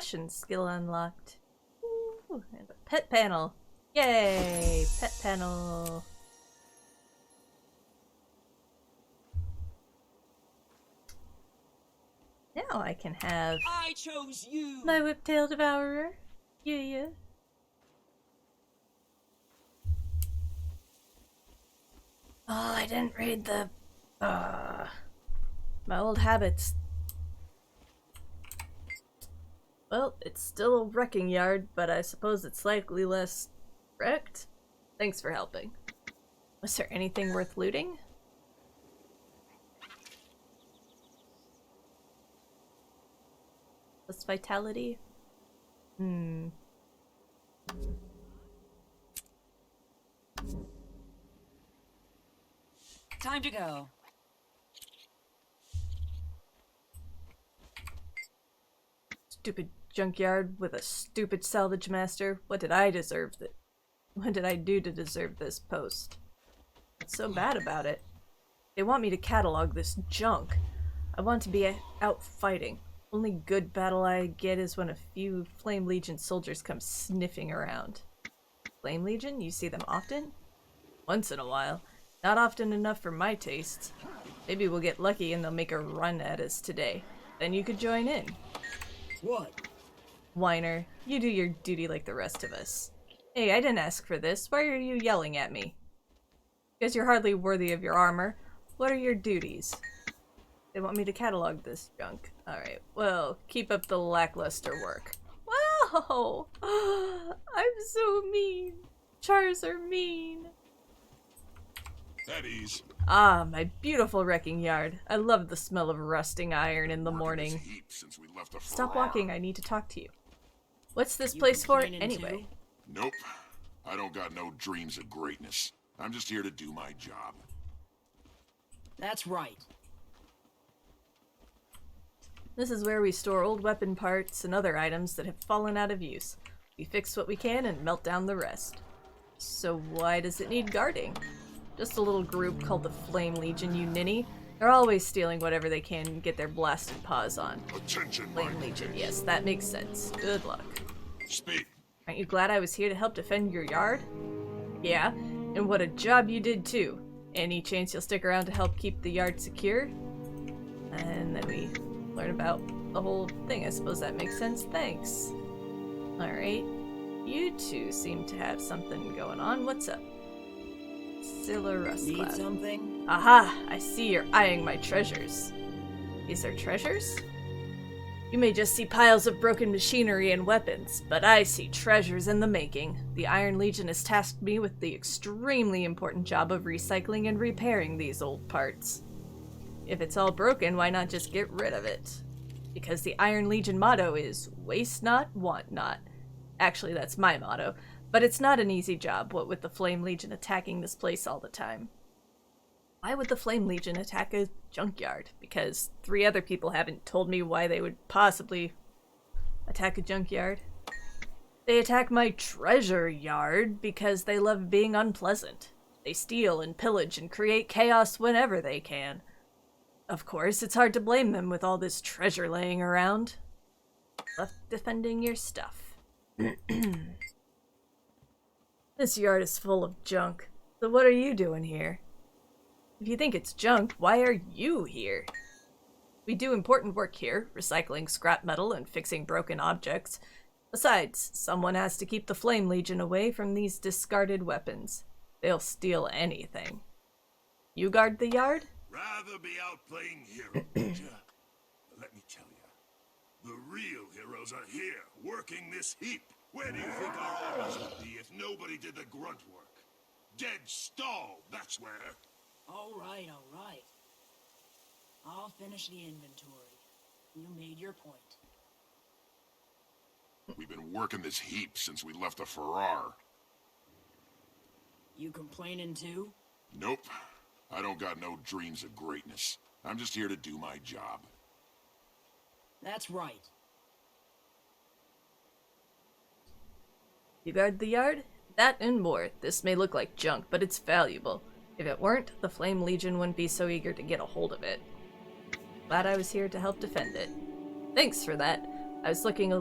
potion skill unlocked. Ooh, and a pet panel. Yay! Pet panel. Now I can have I chose you. my whiptail devourer. Yeah. Oh, I didn't read the... my old habits. Well, it's still a wrecking yard, but I suppose it's slightly less wrecked. Thanks for helping. Was there anything worth looting? Plus vitality? Time to go. Stupid junkyard with a stupid salvage master. What did I deserve that? What did I do to deserve this post? What's so bad about it? They want me to catalog this junk. I want to be out fighting. Only good battle I get is when a few Flame Legion soldiers come sniffing around. Flame Legion? You see them often? Once in a while. Not often enough for my tastes. Maybe we'll get lucky and they'll make a run at us today. Then you could join in. What? Whiner, you do your duty like the rest of us. Hey, I didn't ask for this. Why are you yelling at me? Because you're hardly worthy of your armor. What are your duties? They want me to catalog this junk. Alright, well, keep up the lackluster work. Wow! I'm so mean. Chars are mean. At ease. Ah, my beautiful wrecking yard. I love the smell of rusting iron in the morning. Since we left the Stop Farrar. walking, I need to talk to you. What's this You place for complaining anyway? too? Nope. I don't got no dreams of greatness. I'm just here to do my job. That's right. This is where we store old weapon parts and other items that have fallen out of use. We fix what we can and melt down the rest. So why does it need guarding? Just a little group called the Flame Legion, you ninny. They're always stealing whatever they can get their blasted paws on. Attention, Flame Legion, yes, that makes sense. Good luck. Speak. Aren't you glad I was here to help defend your yard? Yeah, and what a job you did too. Any chance you'll stick around to help keep the yard secure? And then we learn about the whole thing. I suppose that makes sense. Thanks. Alright. You two seem to have something going on. What's up? Scylla Need Rustcloud. something? Aha! I see you're eyeing my treasures. Is there treasures? You may just see piles of broken machinery and weapons, but I see treasures in the making. The Iron Legion has tasked me with the extremely important job of recycling and repairing these old parts. If it's all broken, why not just get rid of it? Because the Iron Legion motto is, waste not, want not. Actually, that's my motto, but it's not an easy job, what with the Flame Legion attacking this place all the time. Why would the Flame Legion attack a junkyard? Because 3 other people haven't told me why they would possibly attack a junkyard. They attack my treasure yard because they love being unpleasant. They steal and pillage and create chaos whenever they can. Of course, it's hard to blame them with all this treasure laying around. Left defending your stuff. This yard is full of junk, so what are you doing here? If you think it's junk, why are you here? We do important work here, recycling scrap metal and fixing broken objects. Besides, someone has to keep the Flame Legion away from these discarded weapons. They'll steal anything. You guard the yard? Rather be out playing hero, would ya? But let me tell you, the real heroes are here, working this heap. Where do you think our armies would be if nobody did the grunt work? Dead stalled, that's where. All right, all right. I'll finish the inventory. You made your point. We've been working this heap since we left the Farrar. You complaining too? Nope. I don't got no dreams of greatness. I'm just here to do my job. That's right. You guard the yard? That and more. This may look like junk, but it's valuable. If it weren't, the Flame Legion wouldn't be so eager to get a hold of it. Glad I was here to help defend it. Thanks for that. I was looking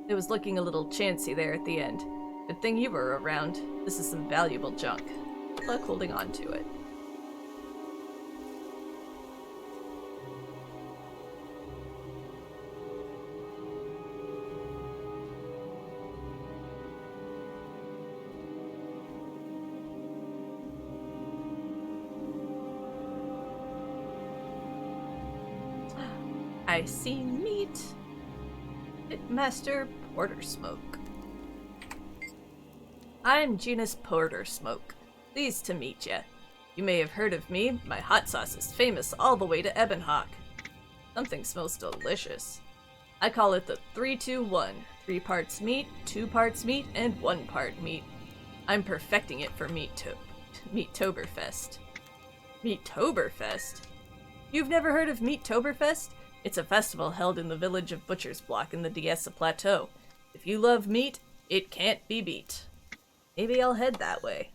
It was looking a little chancy there at the end. Good thing you were around. This is some valuable junk. Good luck holding on to it. I see meat. Pitmaster Porter Smoke. I'm Genus Porter Smoke. Pleased to meet ya. You may have heard of me. My hot sauce is famous all the way to Ebonhawk. Something smells delicious. I call it the 3-2-1. 3 parts meat, 2 parts meat, and 1 part meat. I'm perfecting it for Meattoberfest. Meattoberfest? You've never heard of Meattoberfest? It's a festival held in the village of Butcher's Block in the Diessa Plateau. If you love meat, it can't be beat. Maybe I'll head that way.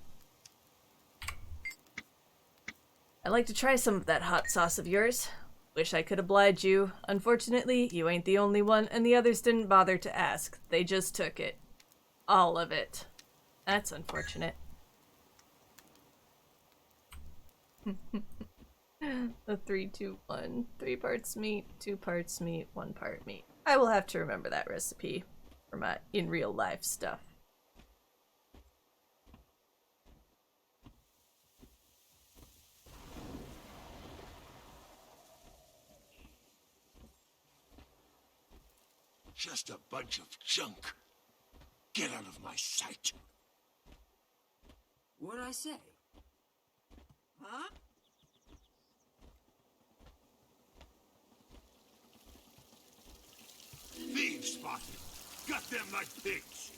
I'd like to try some of that hot sauce of yours. Wish I could oblige you. Unfortunately, you ain't the only one, and the others didn't bother to ask. They just took it. All of it. That's unfortunate. The 3-2-1. 3 parts meat, 2 parts meat, 1 part meat. I will have to remember that recipe for my in real life stuff. Just a bunch of junk. Get out of my sight. What'd I say? Huh? Thieves spotted. Got them like pigs.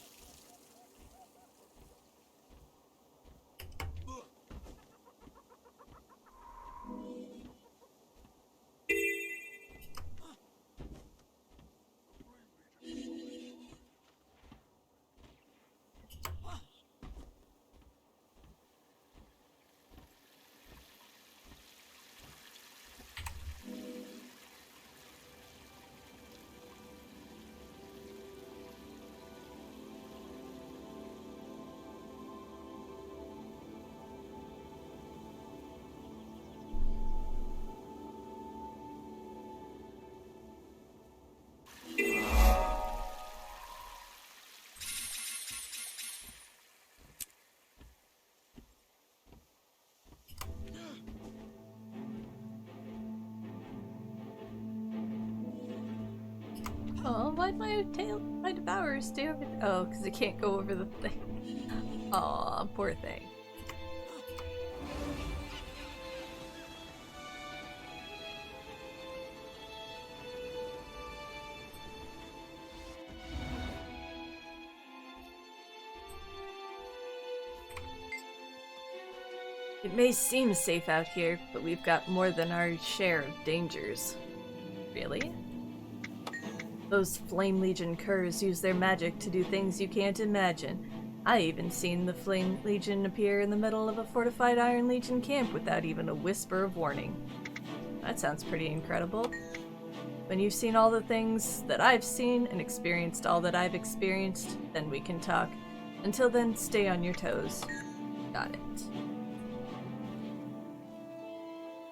Oh, why'd my devourer stay over there? Oh, because it can't go over the thing. Aw, poor thing. It may seem safe out here, but we've got more than our share of dangers. Really? Those Flame Legion curs use their magic to do things you can't imagine. I even seen the Flame Legion appear in the middle of a fortified Iron Legion camp without even a whisper of warning. That sounds pretty incredible. When you've seen all the things that I've seen and experienced all that I've experienced, then we can talk. Until then, stay on your toes. Got it.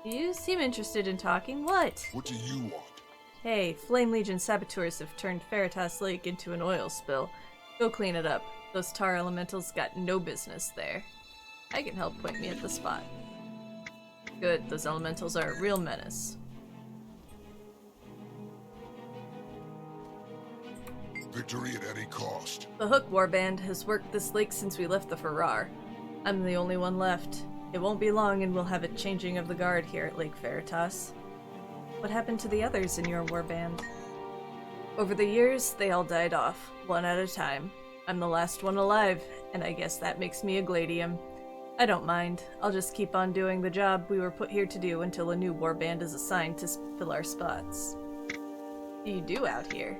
You seem interested in talking. What? What do you want? Hey, Flame Legion saboteurs have turned Veritas Lake into an oil spill. Go clean it up. Those tar elementals got no business there. I can help point me at the spot. Good, those elementals are a real menace. Victory at any cost. The Hook Warband has worked this lake since we left the Farrar. I'm the only one left. It won't be long and we'll have a changing of the guard here at Lake Veritas. What happened to the others in your warband? Over the years, they all died off, one at a time. I'm the last one alive, and I guess that makes me a Gladium. I don't mind. I'll just keep on doing the job we were put here to do until a new warband is assigned to fill our spots. What do you do out here?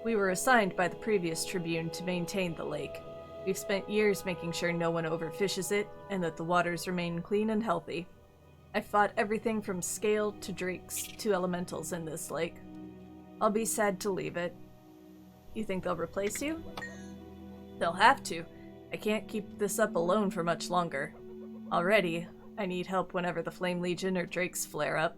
We were assigned by the previous Tribune to maintain the lake. We've spent years making sure no one overfishes it, and that the waters remain clean and healthy. I fought everything from scale to drakes to elementals in this lake. I'll be sad to leave it. You think they'll replace you? They'll have to. I can't keep this up alone for much longer. Already, I need help whenever the Flame Legion or Drakes flare up.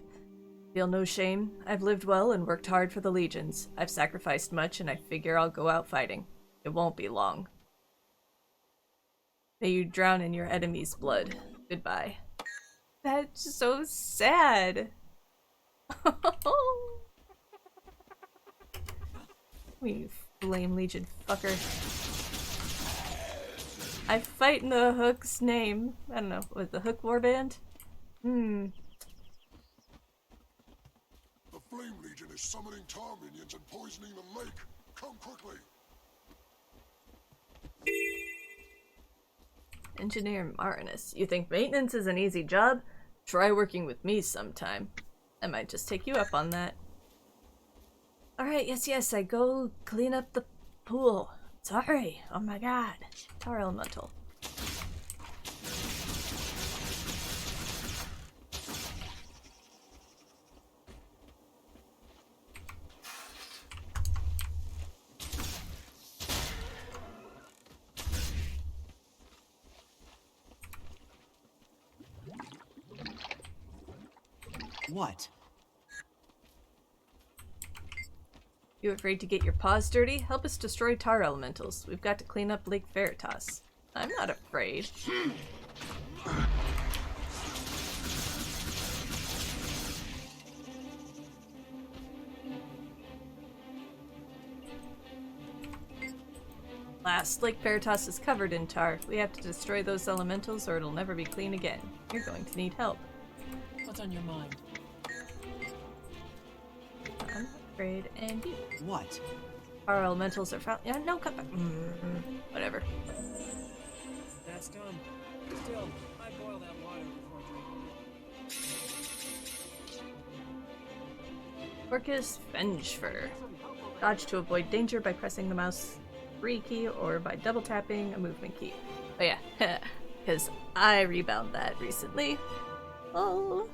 Feel no shame. I've lived well and worked hard for the Legions. I've sacrificed much, and I figure I'll go out fighting. It won't be long. May you drown in your enemy's blood. Goodbye. That's so sad. You Flame Legion fucker. I fight in the Hook's name. I don't know, was the Hook Warband? The Flame Legion is summoning tar minions and poisoning the lake. Come quickly. Engineer Marinus, you think maintenance is an easy job? Try working with me sometime. I might just take you up on that. Alright, yes, I go clean up the pool. Sorry, oh my god. Tar Elemental. What? You afraid to get your paws dirty? Help us destroy tar elementals. We've got to clean up Lake Veritas. I'm not afraid. Last, Lake Veritas is covered in tar. We have to destroy those elementals or it'll never be clean again. You're going to need help. What's on your mind? I'm afraid, and you. What? Our elementals are found. Yeah, no, come back. Whatever. That's done. Still, I boil that water before drinking. Orcus Vengefur. Dodge to avoid danger by pressing the mouse 3 key or by double tapping a movement key. Oh yeah, because I rebound that recently. Oh.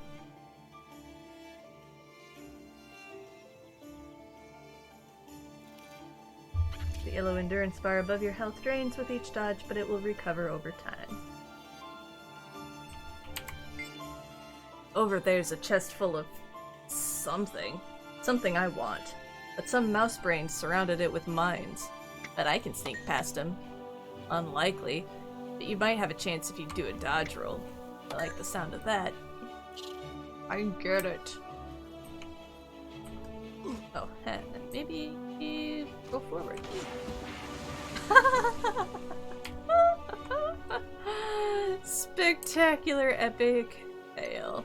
The yellow endurance bar above your health drains with each dodge, but it will recover over time. Over there's a chest full of something. Something I want. But some mouse brains surrounded it with mines. Bet I can sneak past them. Unlikely, but you might have a chance if you do a dodge roll. I like the sound of that. I get it. Oh, maybe go forward. Spectacular epic fail.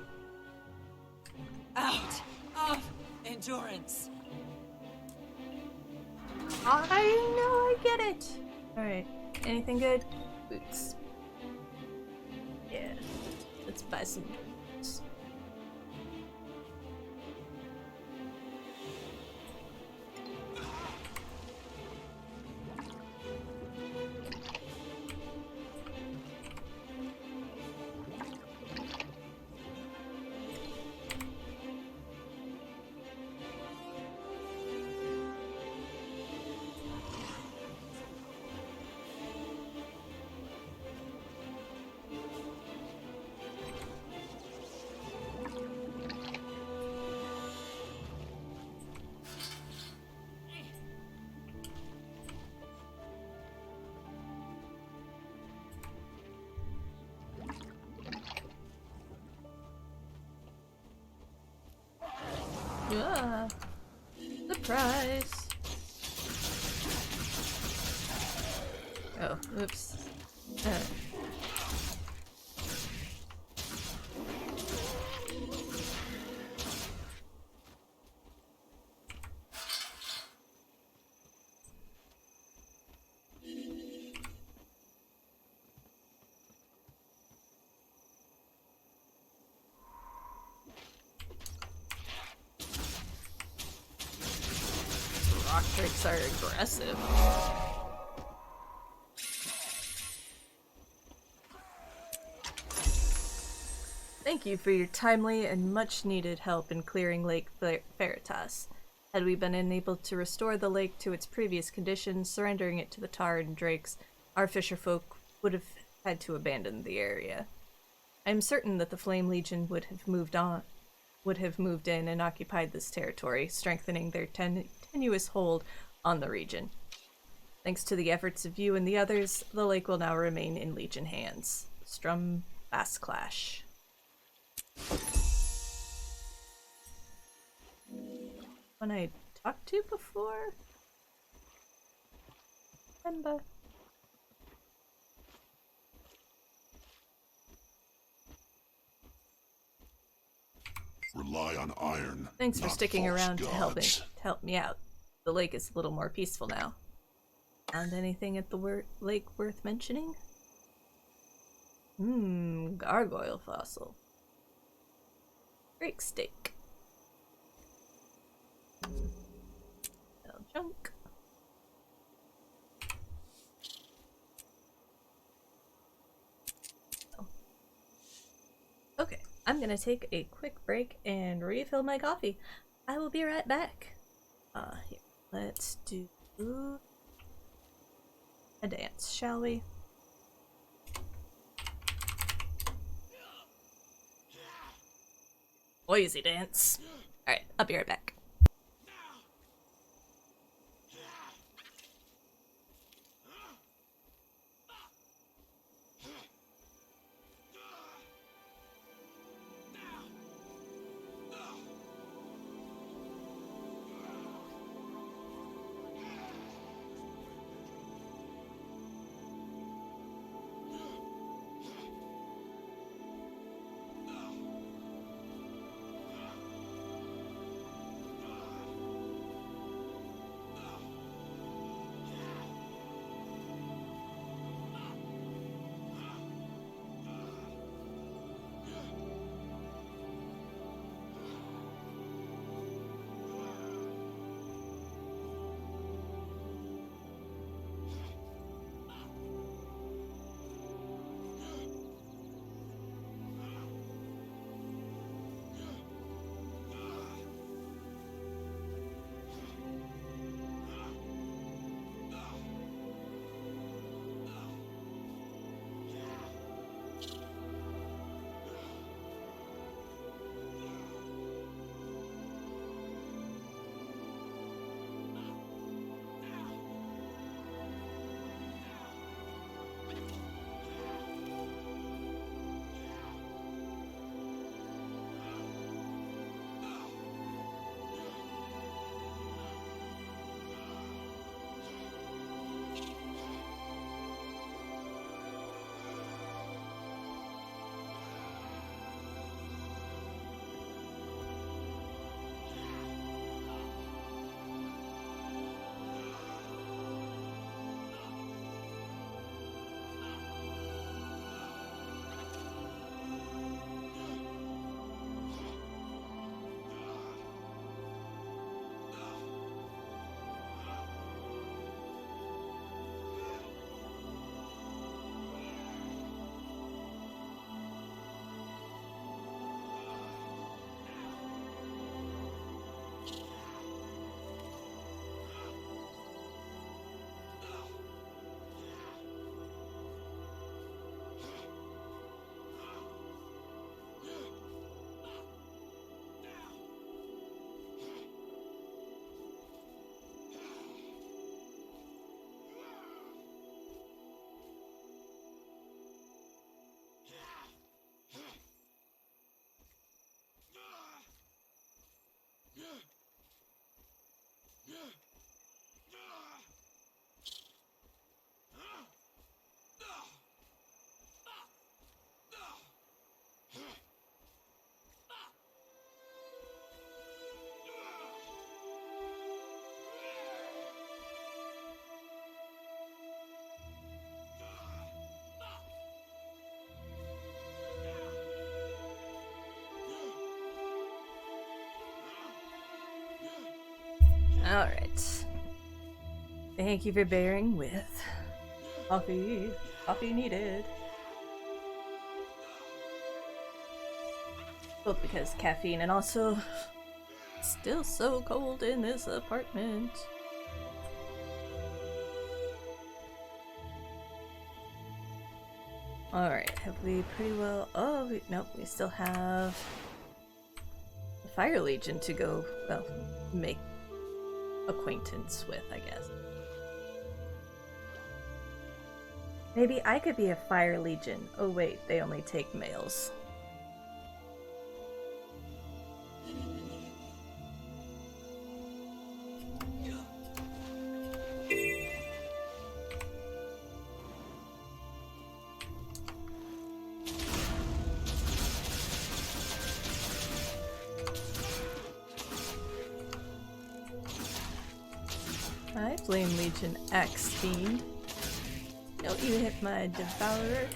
Out of endurance. I know, I get it. Alright, anything good? Boots. Yeah, let's buy some boots. Yeah. Surprise! Oh, oops. Rock tricks are aggressive. Thank you for your timely and much needed help in clearing Lake Veritas. Had we been unable to restore the lake to its previous condition, surrendering it to the tar and drakes, our fisherfolk would have had to abandon the area. I am certain that the Flame Legion would have moved in and occupied this territory, strengthening their tenuous hold on the region. Thanks to the efforts of you and the others, the lake will now remain in Legion hands. Strum Bass Clash. When I talked to before? Remember? Rely on iron. Thanks for not sticking false around to gods. help me out. The lake is a little more peaceful now. Found anything at the lake worth mentioning? Gargoyle fossil. Drake steak. Little junk. Oh. Okay, I'm gonna take a quick break and refill my coffee. I will be right back. Here, let's do a dance, shall we? Noisy dance. Alright, I'll be right back. Alright. Thank you for bearing with. Coffee. Coffee needed. Both because caffeine and also It's still so cold in this apartment. Alright, have we pretty well... Oh, nope, we still have the Fire Legion to go, well, make acquaintance with, I guess. Maybe I could be a Fire Legion. Oh wait, they only take males. Hi, Flame Legion X Fiend. Don't you hit my Devourer.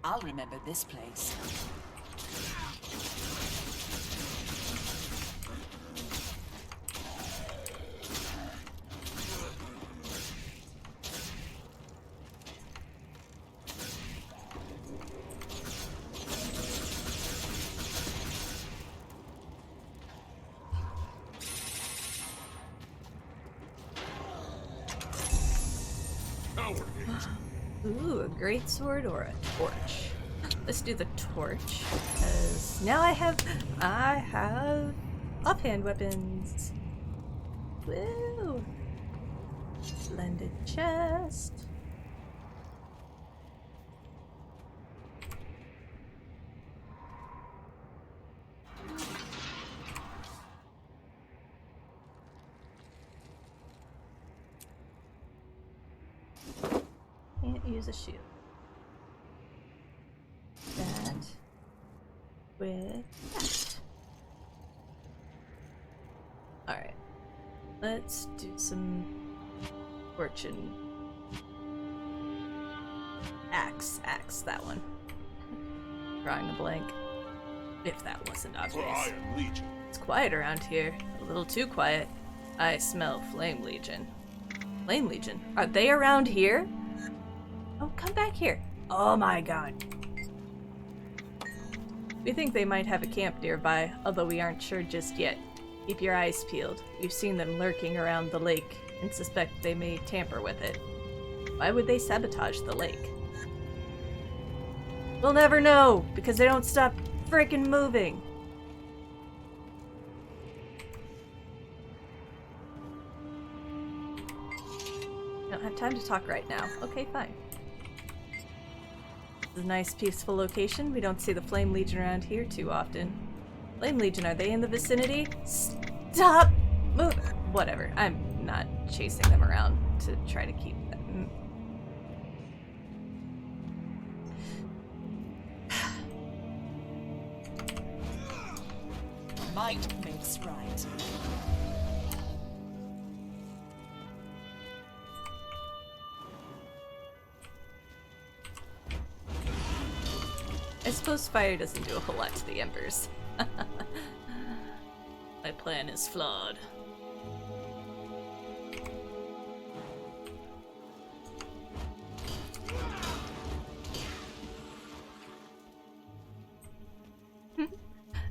I'll remember this place. Ooh, a great sword or a torch? Let's do the torch, because now I have offhand weapons. Woo! Splendid chest. Can't use a shield. That with that. Alright. Let's do some fortune. Axe, that one. Drawing a blank. If that wasn't obvious. It's quiet around here. A little too quiet. I smell Flame Legion. Flame Legion? Are they around here? Oh, come back here. Oh my god. We think they might have a camp nearby, although we aren't sure just yet. Keep your eyes peeled. We've seen them lurking around the lake and suspect they may tamper with it. Why would they sabotage the lake? We'll never know, because they don't stop frickin' moving. Don't have time to talk right now. Okay, fine. This is a nice, peaceful location. We don't see the Flame Legion around here too often. Flame Legion, are they in the vicinity? Stop moving! Whatever. I'm not chasing them around to try to keep them. Might makes right. I suppose fire doesn't do a whole lot to the embers. My plan is flawed.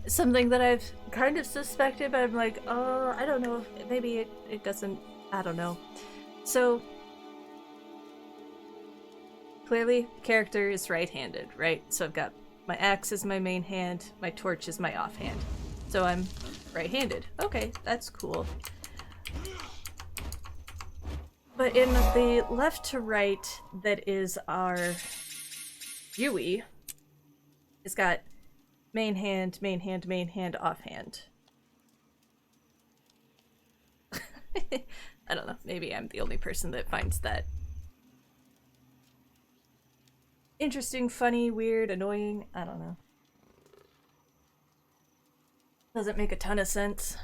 Something that I've kind of suspected, but I'm like, oh, I don't know. Maybe it doesn't. I don't know. So, clearly, character is right-handed, right? So I've got my axe is my main hand, my torch is my offhand. So I'm right-handed. Okay, that's cool. But in the left to right, that is our Yui, it's got main hand, main hand, main hand, offhand. I don't know, maybe I'm the only person that finds that interesting, funny, weird, annoying. I don't know. Doesn't make a ton of sense.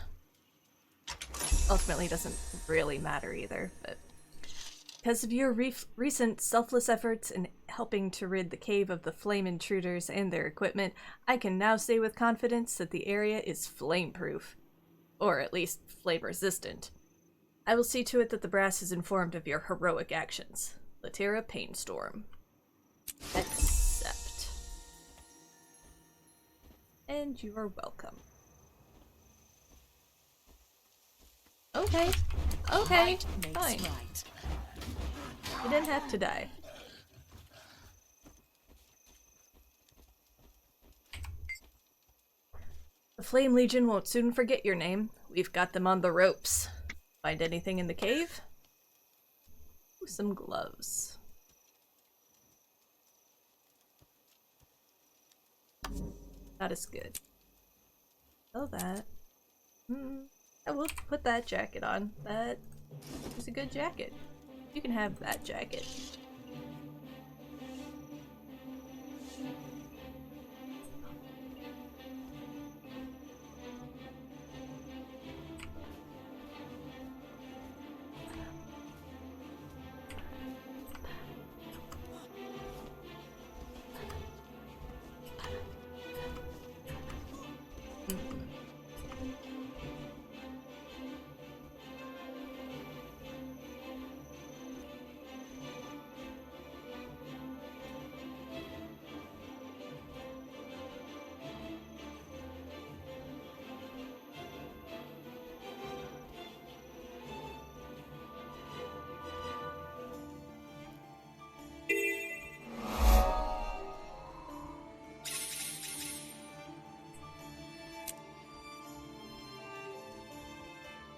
ultimately doesn't really matter either, but because of your recent selfless efforts in helping to rid the cave of the flame intruders and their equipment, I can now say with confidence that the area is flame-proof. Or at least flame-resistant. I will see to it that the brass is informed of your heroic actions. Tyria Painstorm. Accept. And you are welcome. Okay. Okay. Fine. Right. You didn't have to die. The Flame Legion won't soon forget your name. We've got them on the ropes. Find anything in the cave? Ooh, some gloves. Not as good. Oh, that. I will put that jacket on. That is a good jacket. You can have that jacket.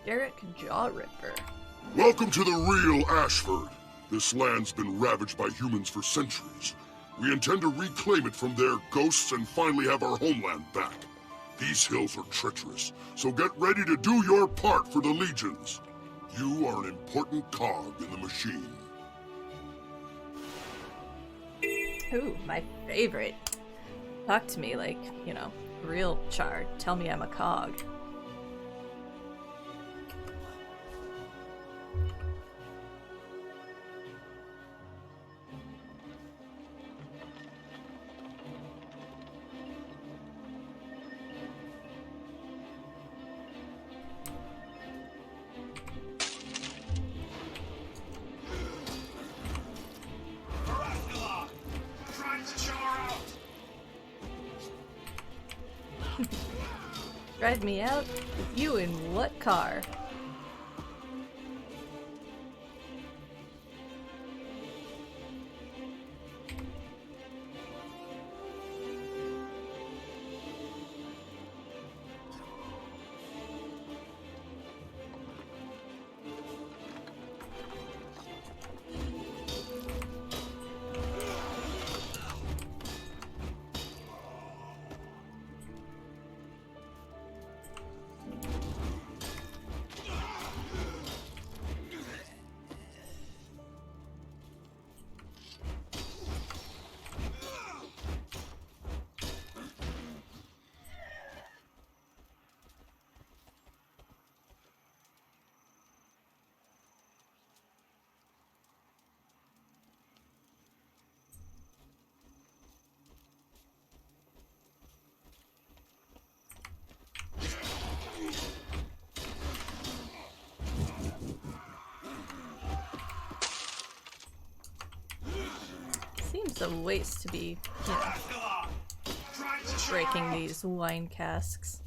Derek Jawripper. Welcome to the real Ashford. This land's been ravaged by humans for centuries. We intend to reclaim it from their ghosts and finally have our homeland back. These hills are treacherous, so get ready to do your part for the Legions. You are an important cog in the machine. Ooh, my favorite. Talk to me like, you know, real Char. Tell me I'm a cog. Drive me out? You in what car? Seems a waste to be, you know, breaking these wine casks.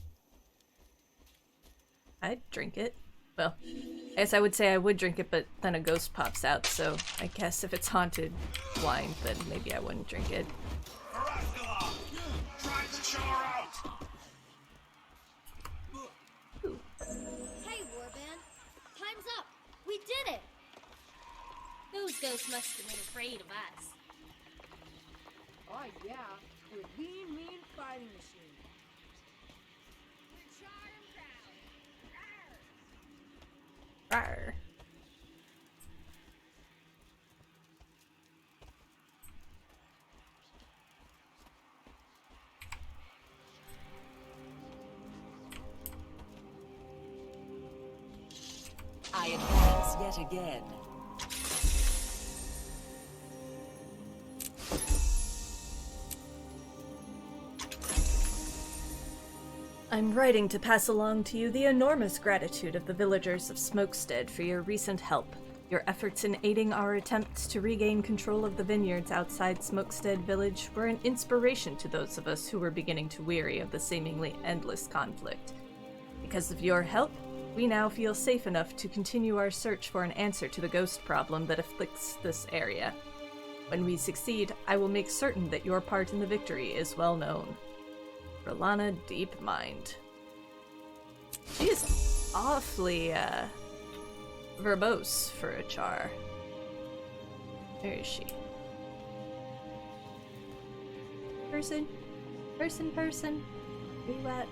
I'd drink it. Well, I guess I would say I would drink it, but then a ghost pops out, so I guess if it's haunted wine, then maybe I wouldn't drink it. Ooh. Hey, Warband. Time's up. We did it. Those ghosts must have been afraid of us. Oh yeah, we're mean fighting machine. Rawr. I advance yet again. I'm writing to pass along to you the enormous gratitude of the villagers of Smokestead for your recent help. Your efforts in aiding our attempts to regain control of the vineyards outside Smokestead village were an inspiration to those of us who were beginning to weary of the seemingly endless conflict. Because of your help, we now feel safe enough to continue our search for an answer to the ghost problem that afflicts this area. When we succeed, I will make certain that your part in the victory is well known. Rolana Deepmind. She is awfully, verbose for a char. Where is she? Person? Person? Where you at?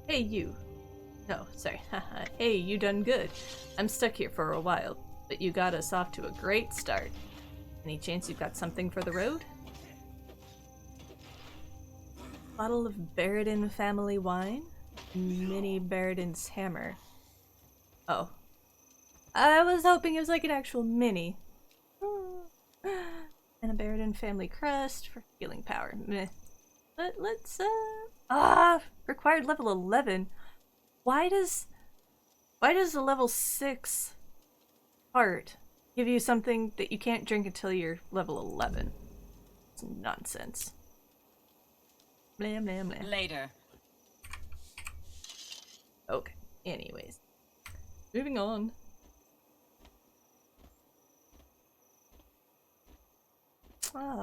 Hey, you. No, sorry. Hey, you done good. I'm stuck here for a while, but you got us off to a great start. Any chance you've got something for the road? Bottle of Baradin family wine? Mini Baradin's hammer. Oh. I was hoping it was like an actual mini. And a Baradin family crest for healing power. Meh. But let's, required level 11. Why does the level 6 heart give you something that you can't drink until you're level 11? It's nonsense. Blah, blah, blah. Later. Okay, anyways. Moving on.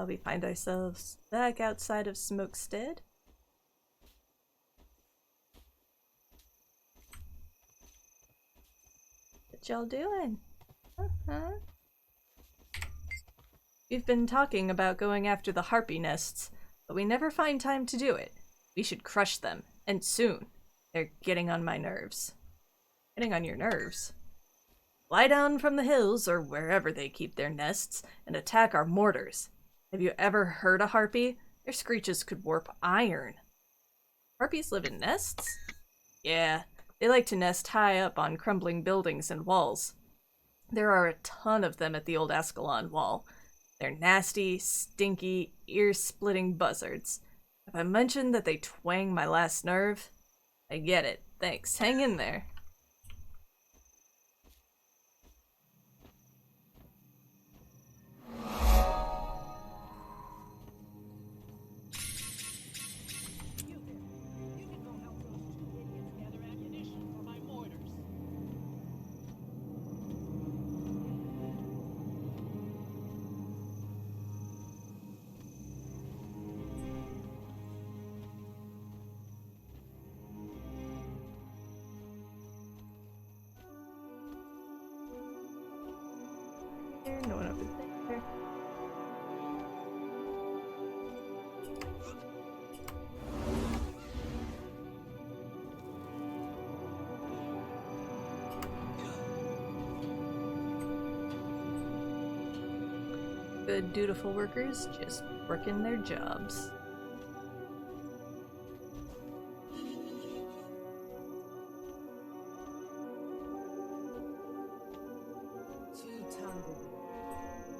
We find ourselves back outside of Smokestead. What y'all doing? We've been talking about going after the harpy nests, but we never find time to do it. We should crush them, and soon. They're getting on my nerves. Getting on your nerves? Fly down from the hills, or wherever they keep their nests, and attack our mortars. Have you ever heard a harpy? Their screeches could warp iron. Harpies live in nests? Yeah, they like to nest high up on crumbling buildings and walls. There are a ton of them at the old Ascalon wall. They're nasty, stinky, ear-splitting buzzards. Have I mentioned that they twang my last nerve? I get it. Thanks. Hang in there. No one over there. Good, dutiful workers just working their jobs.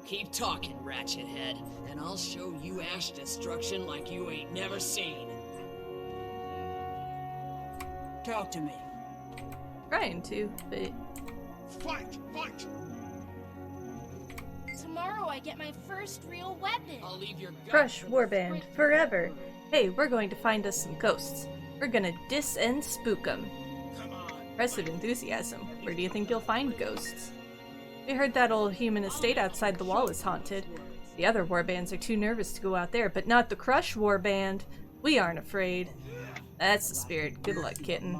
Keep talking, Ratchet Head, and I'll show you ash destruction like you ain't never seen. Talk to me. Trying to, but... Fight! Fight! Tomorrow I get my first real weapon. I'll leave your Crush Warband, forever. Hey, we're going to find us some ghosts. We're gonna dis and spook 'em. Come on. Impressive enthusiasm. Where do you think you'll find ghosts? We heard that old human estate outside the wall is haunted. The other warbands are too nervous to go out there, but not the Crush Warband. We aren't afraid. That's the spirit. Good luck, kitten.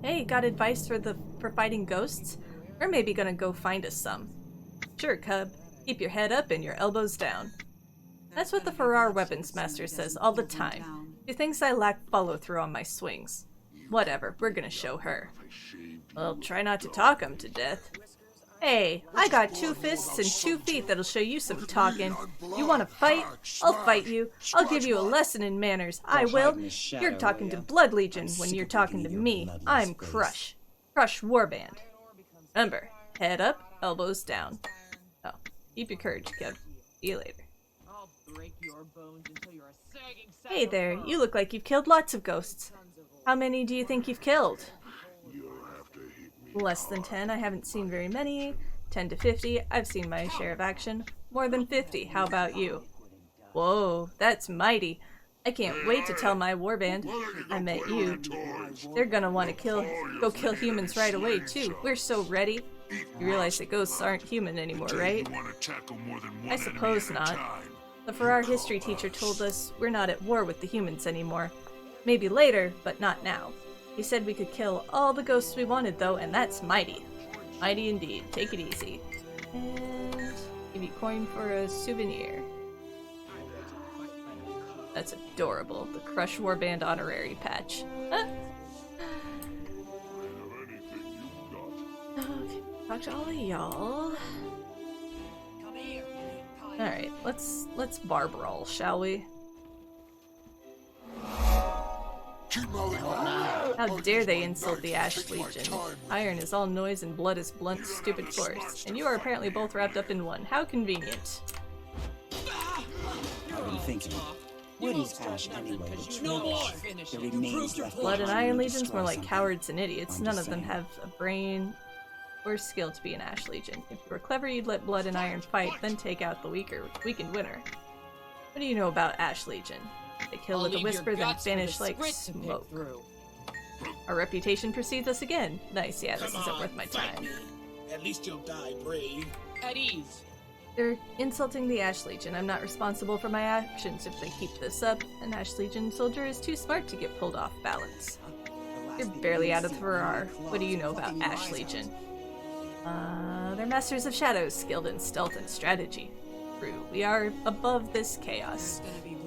Hey, got advice for fighting ghosts? We're maybe gonna go find us some. Sure, cub. Keep your head up and your elbows down. That's what the Farrar Weapons Master says all the time. She thinks I lack follow-through on my swings. Whatever, we're gonna show her. Well, try not to talk him to death. Hey, I got 2 fists and 2 feet that'll show you some talking. You wanna fight? I'll fight you. I'll give you a lesson in manners. I will. You're talking to Blood Legion when you're talking to me. I'm Crush. Crush Warband. Remember, head up, elbows down. Oh, keep your courage, Kev. See you later. Hey there, you look like you've killed lots of ghosts. How many do you think you've killed? Less than 10. I haven't seen very many. 10 to 50. I've seen my share of action. More than 50. How about you? Whoa, that's mighty. I can't wait to tell my warband I met you. They're gonna want to go kill humans right away, too. We're so ready. You realize that ghosts aren't human anymore, right? I suppose not. The Farrar history teacher told us we're not at war with the humans anymore. Maybe later, but not now. He said we could kill all the ghosts we wanted, though, and that's mighty. Mighty indeed. Take it easy. And give you coin for a souvenir. That's adorable. The Crush Warband honorary patch. Okay, talk to all of y'all. Alright, let's bar brawl, shall we? How dare they insult the Ash Legion? Iron is all noise and blood is blunt, stupid force. And you are apparently both wrapped up in one. How convenient. I've been thinking. What is Ash anyway? The remains left Blood and Iron Legions more like cowards and idiots. None of them have a brain or skill to be an Ash Legion. If you were clever, you'd let Blood and Iron fight, then take out the weakened winner. What do you know about Ash Legion? They kill with a whisper, then vanish like smoke. Our reputation precedes us again. Nice, yeah, this isn't worth my time. At least you'll die brave. At ease. They're insulting the Ash Legion. I'm not responsible for my actions if they keep this up. An Ash Legion soldier is too smart to get pulled off balance. You're barely out of the Farrar. What do you know about Ash Legion? They're masters of shadows, skilled in stealth and strategy. True, we are above this chaos.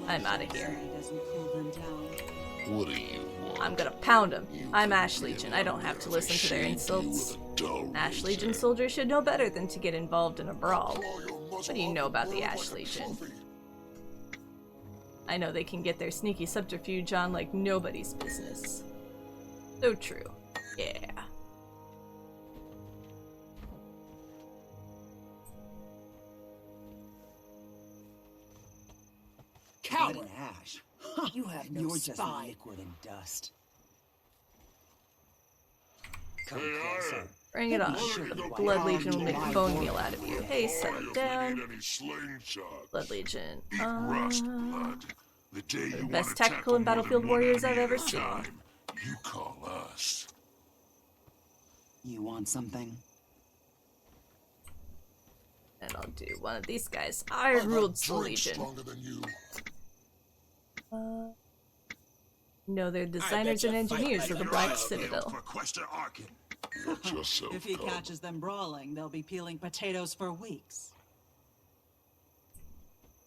I'm out of here. What do you want? I'm gonna pound them. I'm Ash Legion. I don't have to listen to their insults. Ash Legion soldiers should know better than to get involved in a brawl. What do you know about the Ash Legion? I know they can get their sneaky subterfuge on like nobody's business. So true. Yeah. Blood and Ash. You have no You're just liquid and dust. Come closer. Bring it on. The Blood Legion will make a bone meal out of you. Hey, settle down. Blood Legion. The best tactical and battlefield warriors I've ever seen. You call us. You want something? And I'll do one of these guys. Iron ruled the Legion. No, they're designers and engineers of the Black Citadel. If he catches them brawling, they'll be peeling potatoes for weeks.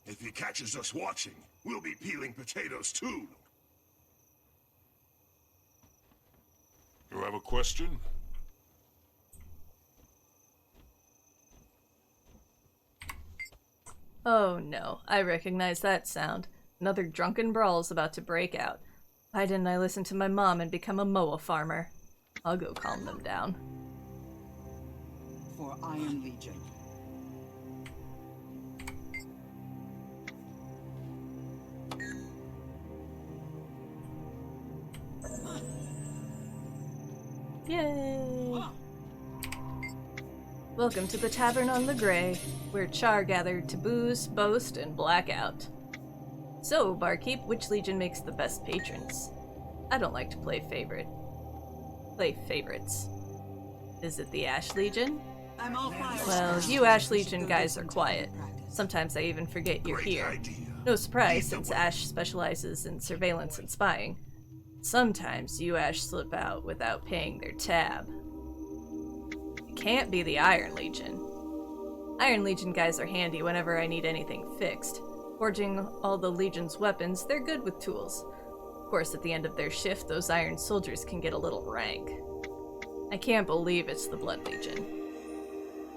If he catches us watching, we'll be peeling potatoes too. You have a question? Oh no, I recognize that sound. Another drunken brawl is about to break out. Why didn't I listen to my mom and become a Moa farmer? I'll go calm them down. For Iron Legion. Yay! Welcome to the Tavern on the Grey, where Char gathered to booze, boast, and black out. So, barkeep, which legion makes the best patrons? I don't like to play favorites. Is it the Ash Legion? Well, you Ash Legion guys are quiet. Sometimes I even forget you're here. No surprise, since Ash specializes in surveillance and spying. Sometimes you Ash slip out without paying their tab. It can't be the Iron Legion. Iron Legion guys are handy whenever I need anything fixed. Forging all the Legion's weapons, they're good with tools. Of course, at the end of their shift, those Iron Soldiers can get a little rank. I can't believe it's the Blood Legion.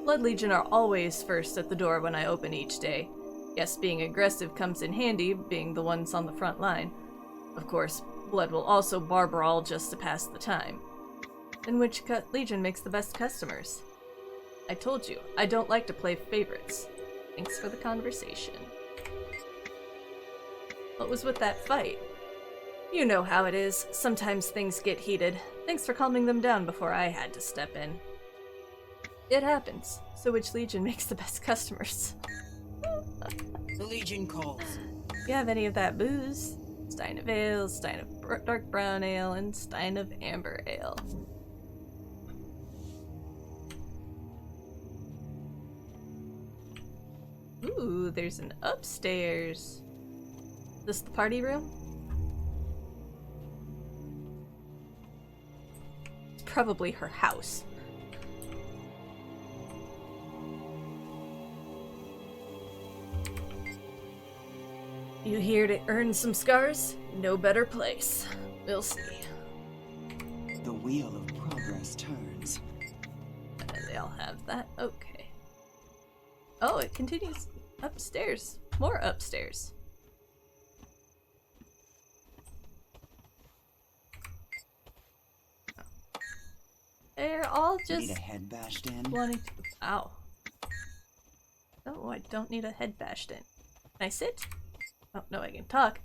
Blood Legion are always first at the door when I open each day. Yes, being aggressive comes in handy, being the ones on the front line. Of course, Blood will also bar brawl just to pass the time. And which Legion makes the best customers? I told you, I don't like to play favorites. Thanks for the conversation. What was with that fight? You know how it is. Sometimes things get heated. Thanks for calming them down before I had to step in. It happens. So which Legion makes the best customers? The Legion calls. If you have any of that booze, Stein of Ale, Stein of Dark Brown Ale, and Stein of Amber Ale. Ooh, there's an upstairs. Is this the party room? It's probably her house. You here to earn some scars? No better place. We'll see. The wheel of progress turns. They all have that? Okay. Oh, it continues upstairs. More upstairs. They're all just need a head bashed in. wanting to. Ow. Oh, I don't need a head bashed in. Can I sit? Oh, no, I can talk.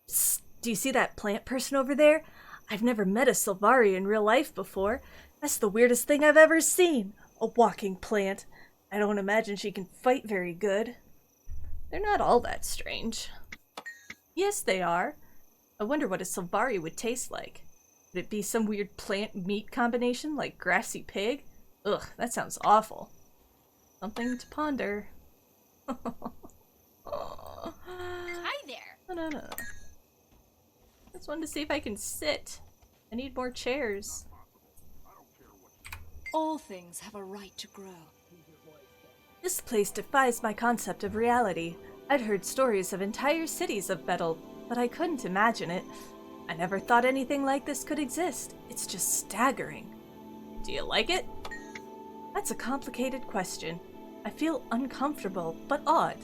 Psst, do you see that plant person over there? I've never met a Sylvari in real life before. That's the weirdest thing I've ever seen. A walking plant. I don't imagine she can fight very good. They're not all that strange. Yes, they are. I wonder what a Sylvari would taste like. Would it be some weird plant-meat combination like grassy pig? Ugh, that sounds awful. Something to ponder. Hi there. No. Just wanted to see if I can sit. I need more chairs. All things have a right to grow. This place defies my concept of reality. I'd heard stories of entire cities of metal, but I couldn't imagine it. I never thought anything like this could exist. It's just staggering. Do you like it? That's a complicated question. I feel uncomfortable, but odd.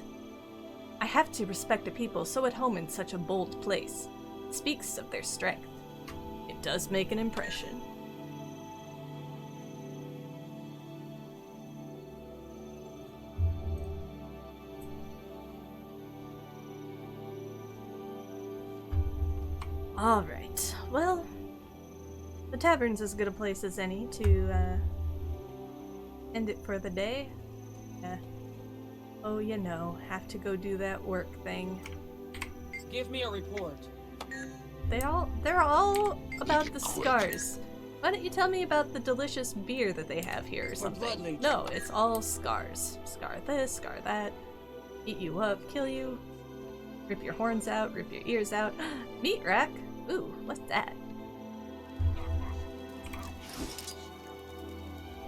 I have to respect the people so at home in such a bold place. It speaks of their strength. It does make an impression. Alright, well, the tavern's as good a place as any to end it for the day. Oh, you know, have to go do that work thing. Give me a report. They're all about the scars. Why don't you tell me about the delicious beer that they have here or something? No, it's all scars. Scar this, scar that. Eat you up, kill you. Rip your horns out, rip your ears out. Meat rack? Ooh, what's that?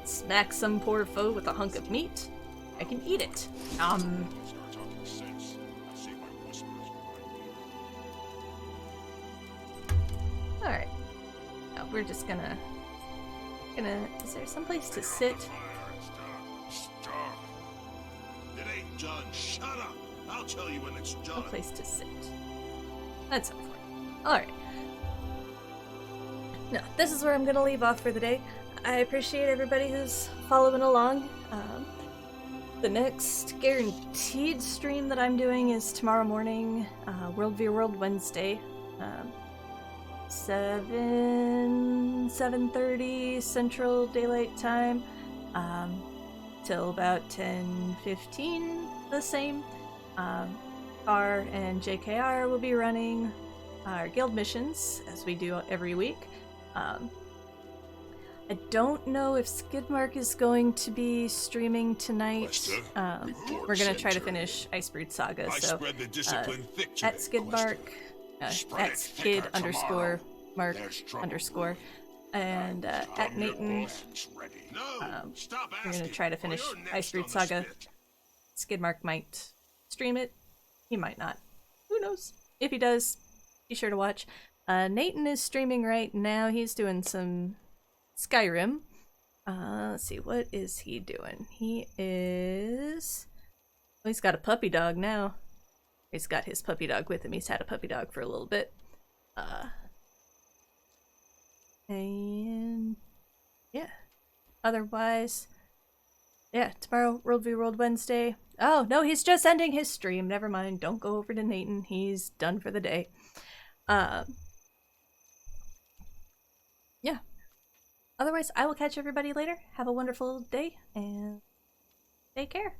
Smack some poor foe with a hunk of meat. I can eat it. Alright. Now we're just gonna... Is there someplace to sit? It ain't done. Shut up. I'll tell you when it's done. No place to sit. That's unfortunate. Alright. No, this is where I'm gonna leave off for the day. I appreciate everybody who's following along. The next guaranteed stream that I'm doing is tomorrow morning, World v World Wednesday, 7:30 Central Daylight Time, till about 10:15 the same. R and JKR will be running our guild missions, as we do every week. I don't know if Skidmark is going to be streaming tonight. We're going to try to finish Icebrood Saga, so at Skidmark, at Skid_Mark_, and at Nathan, we're going to try to finish Icebrood Saga. Skidmark might stream it He might not. Who knows? If he does, be sure to watch. Nathan is streaming right now. He's doing some Skyrim. Let's see, what is he doing? He is... Oh, he's got a puppy dog now. He's got his puppy dog with him. He's had a puppy dog for a little bit. And... yeah. Otherwise... yeah, tomorrow, World v. World Wednesday. Oh, no, he's just ending his stream. Never mind. Don't go over to Nathan. He's done for the day. Yeah. Otherwise, I will catch everybody later. Have a wonderful day, and take care.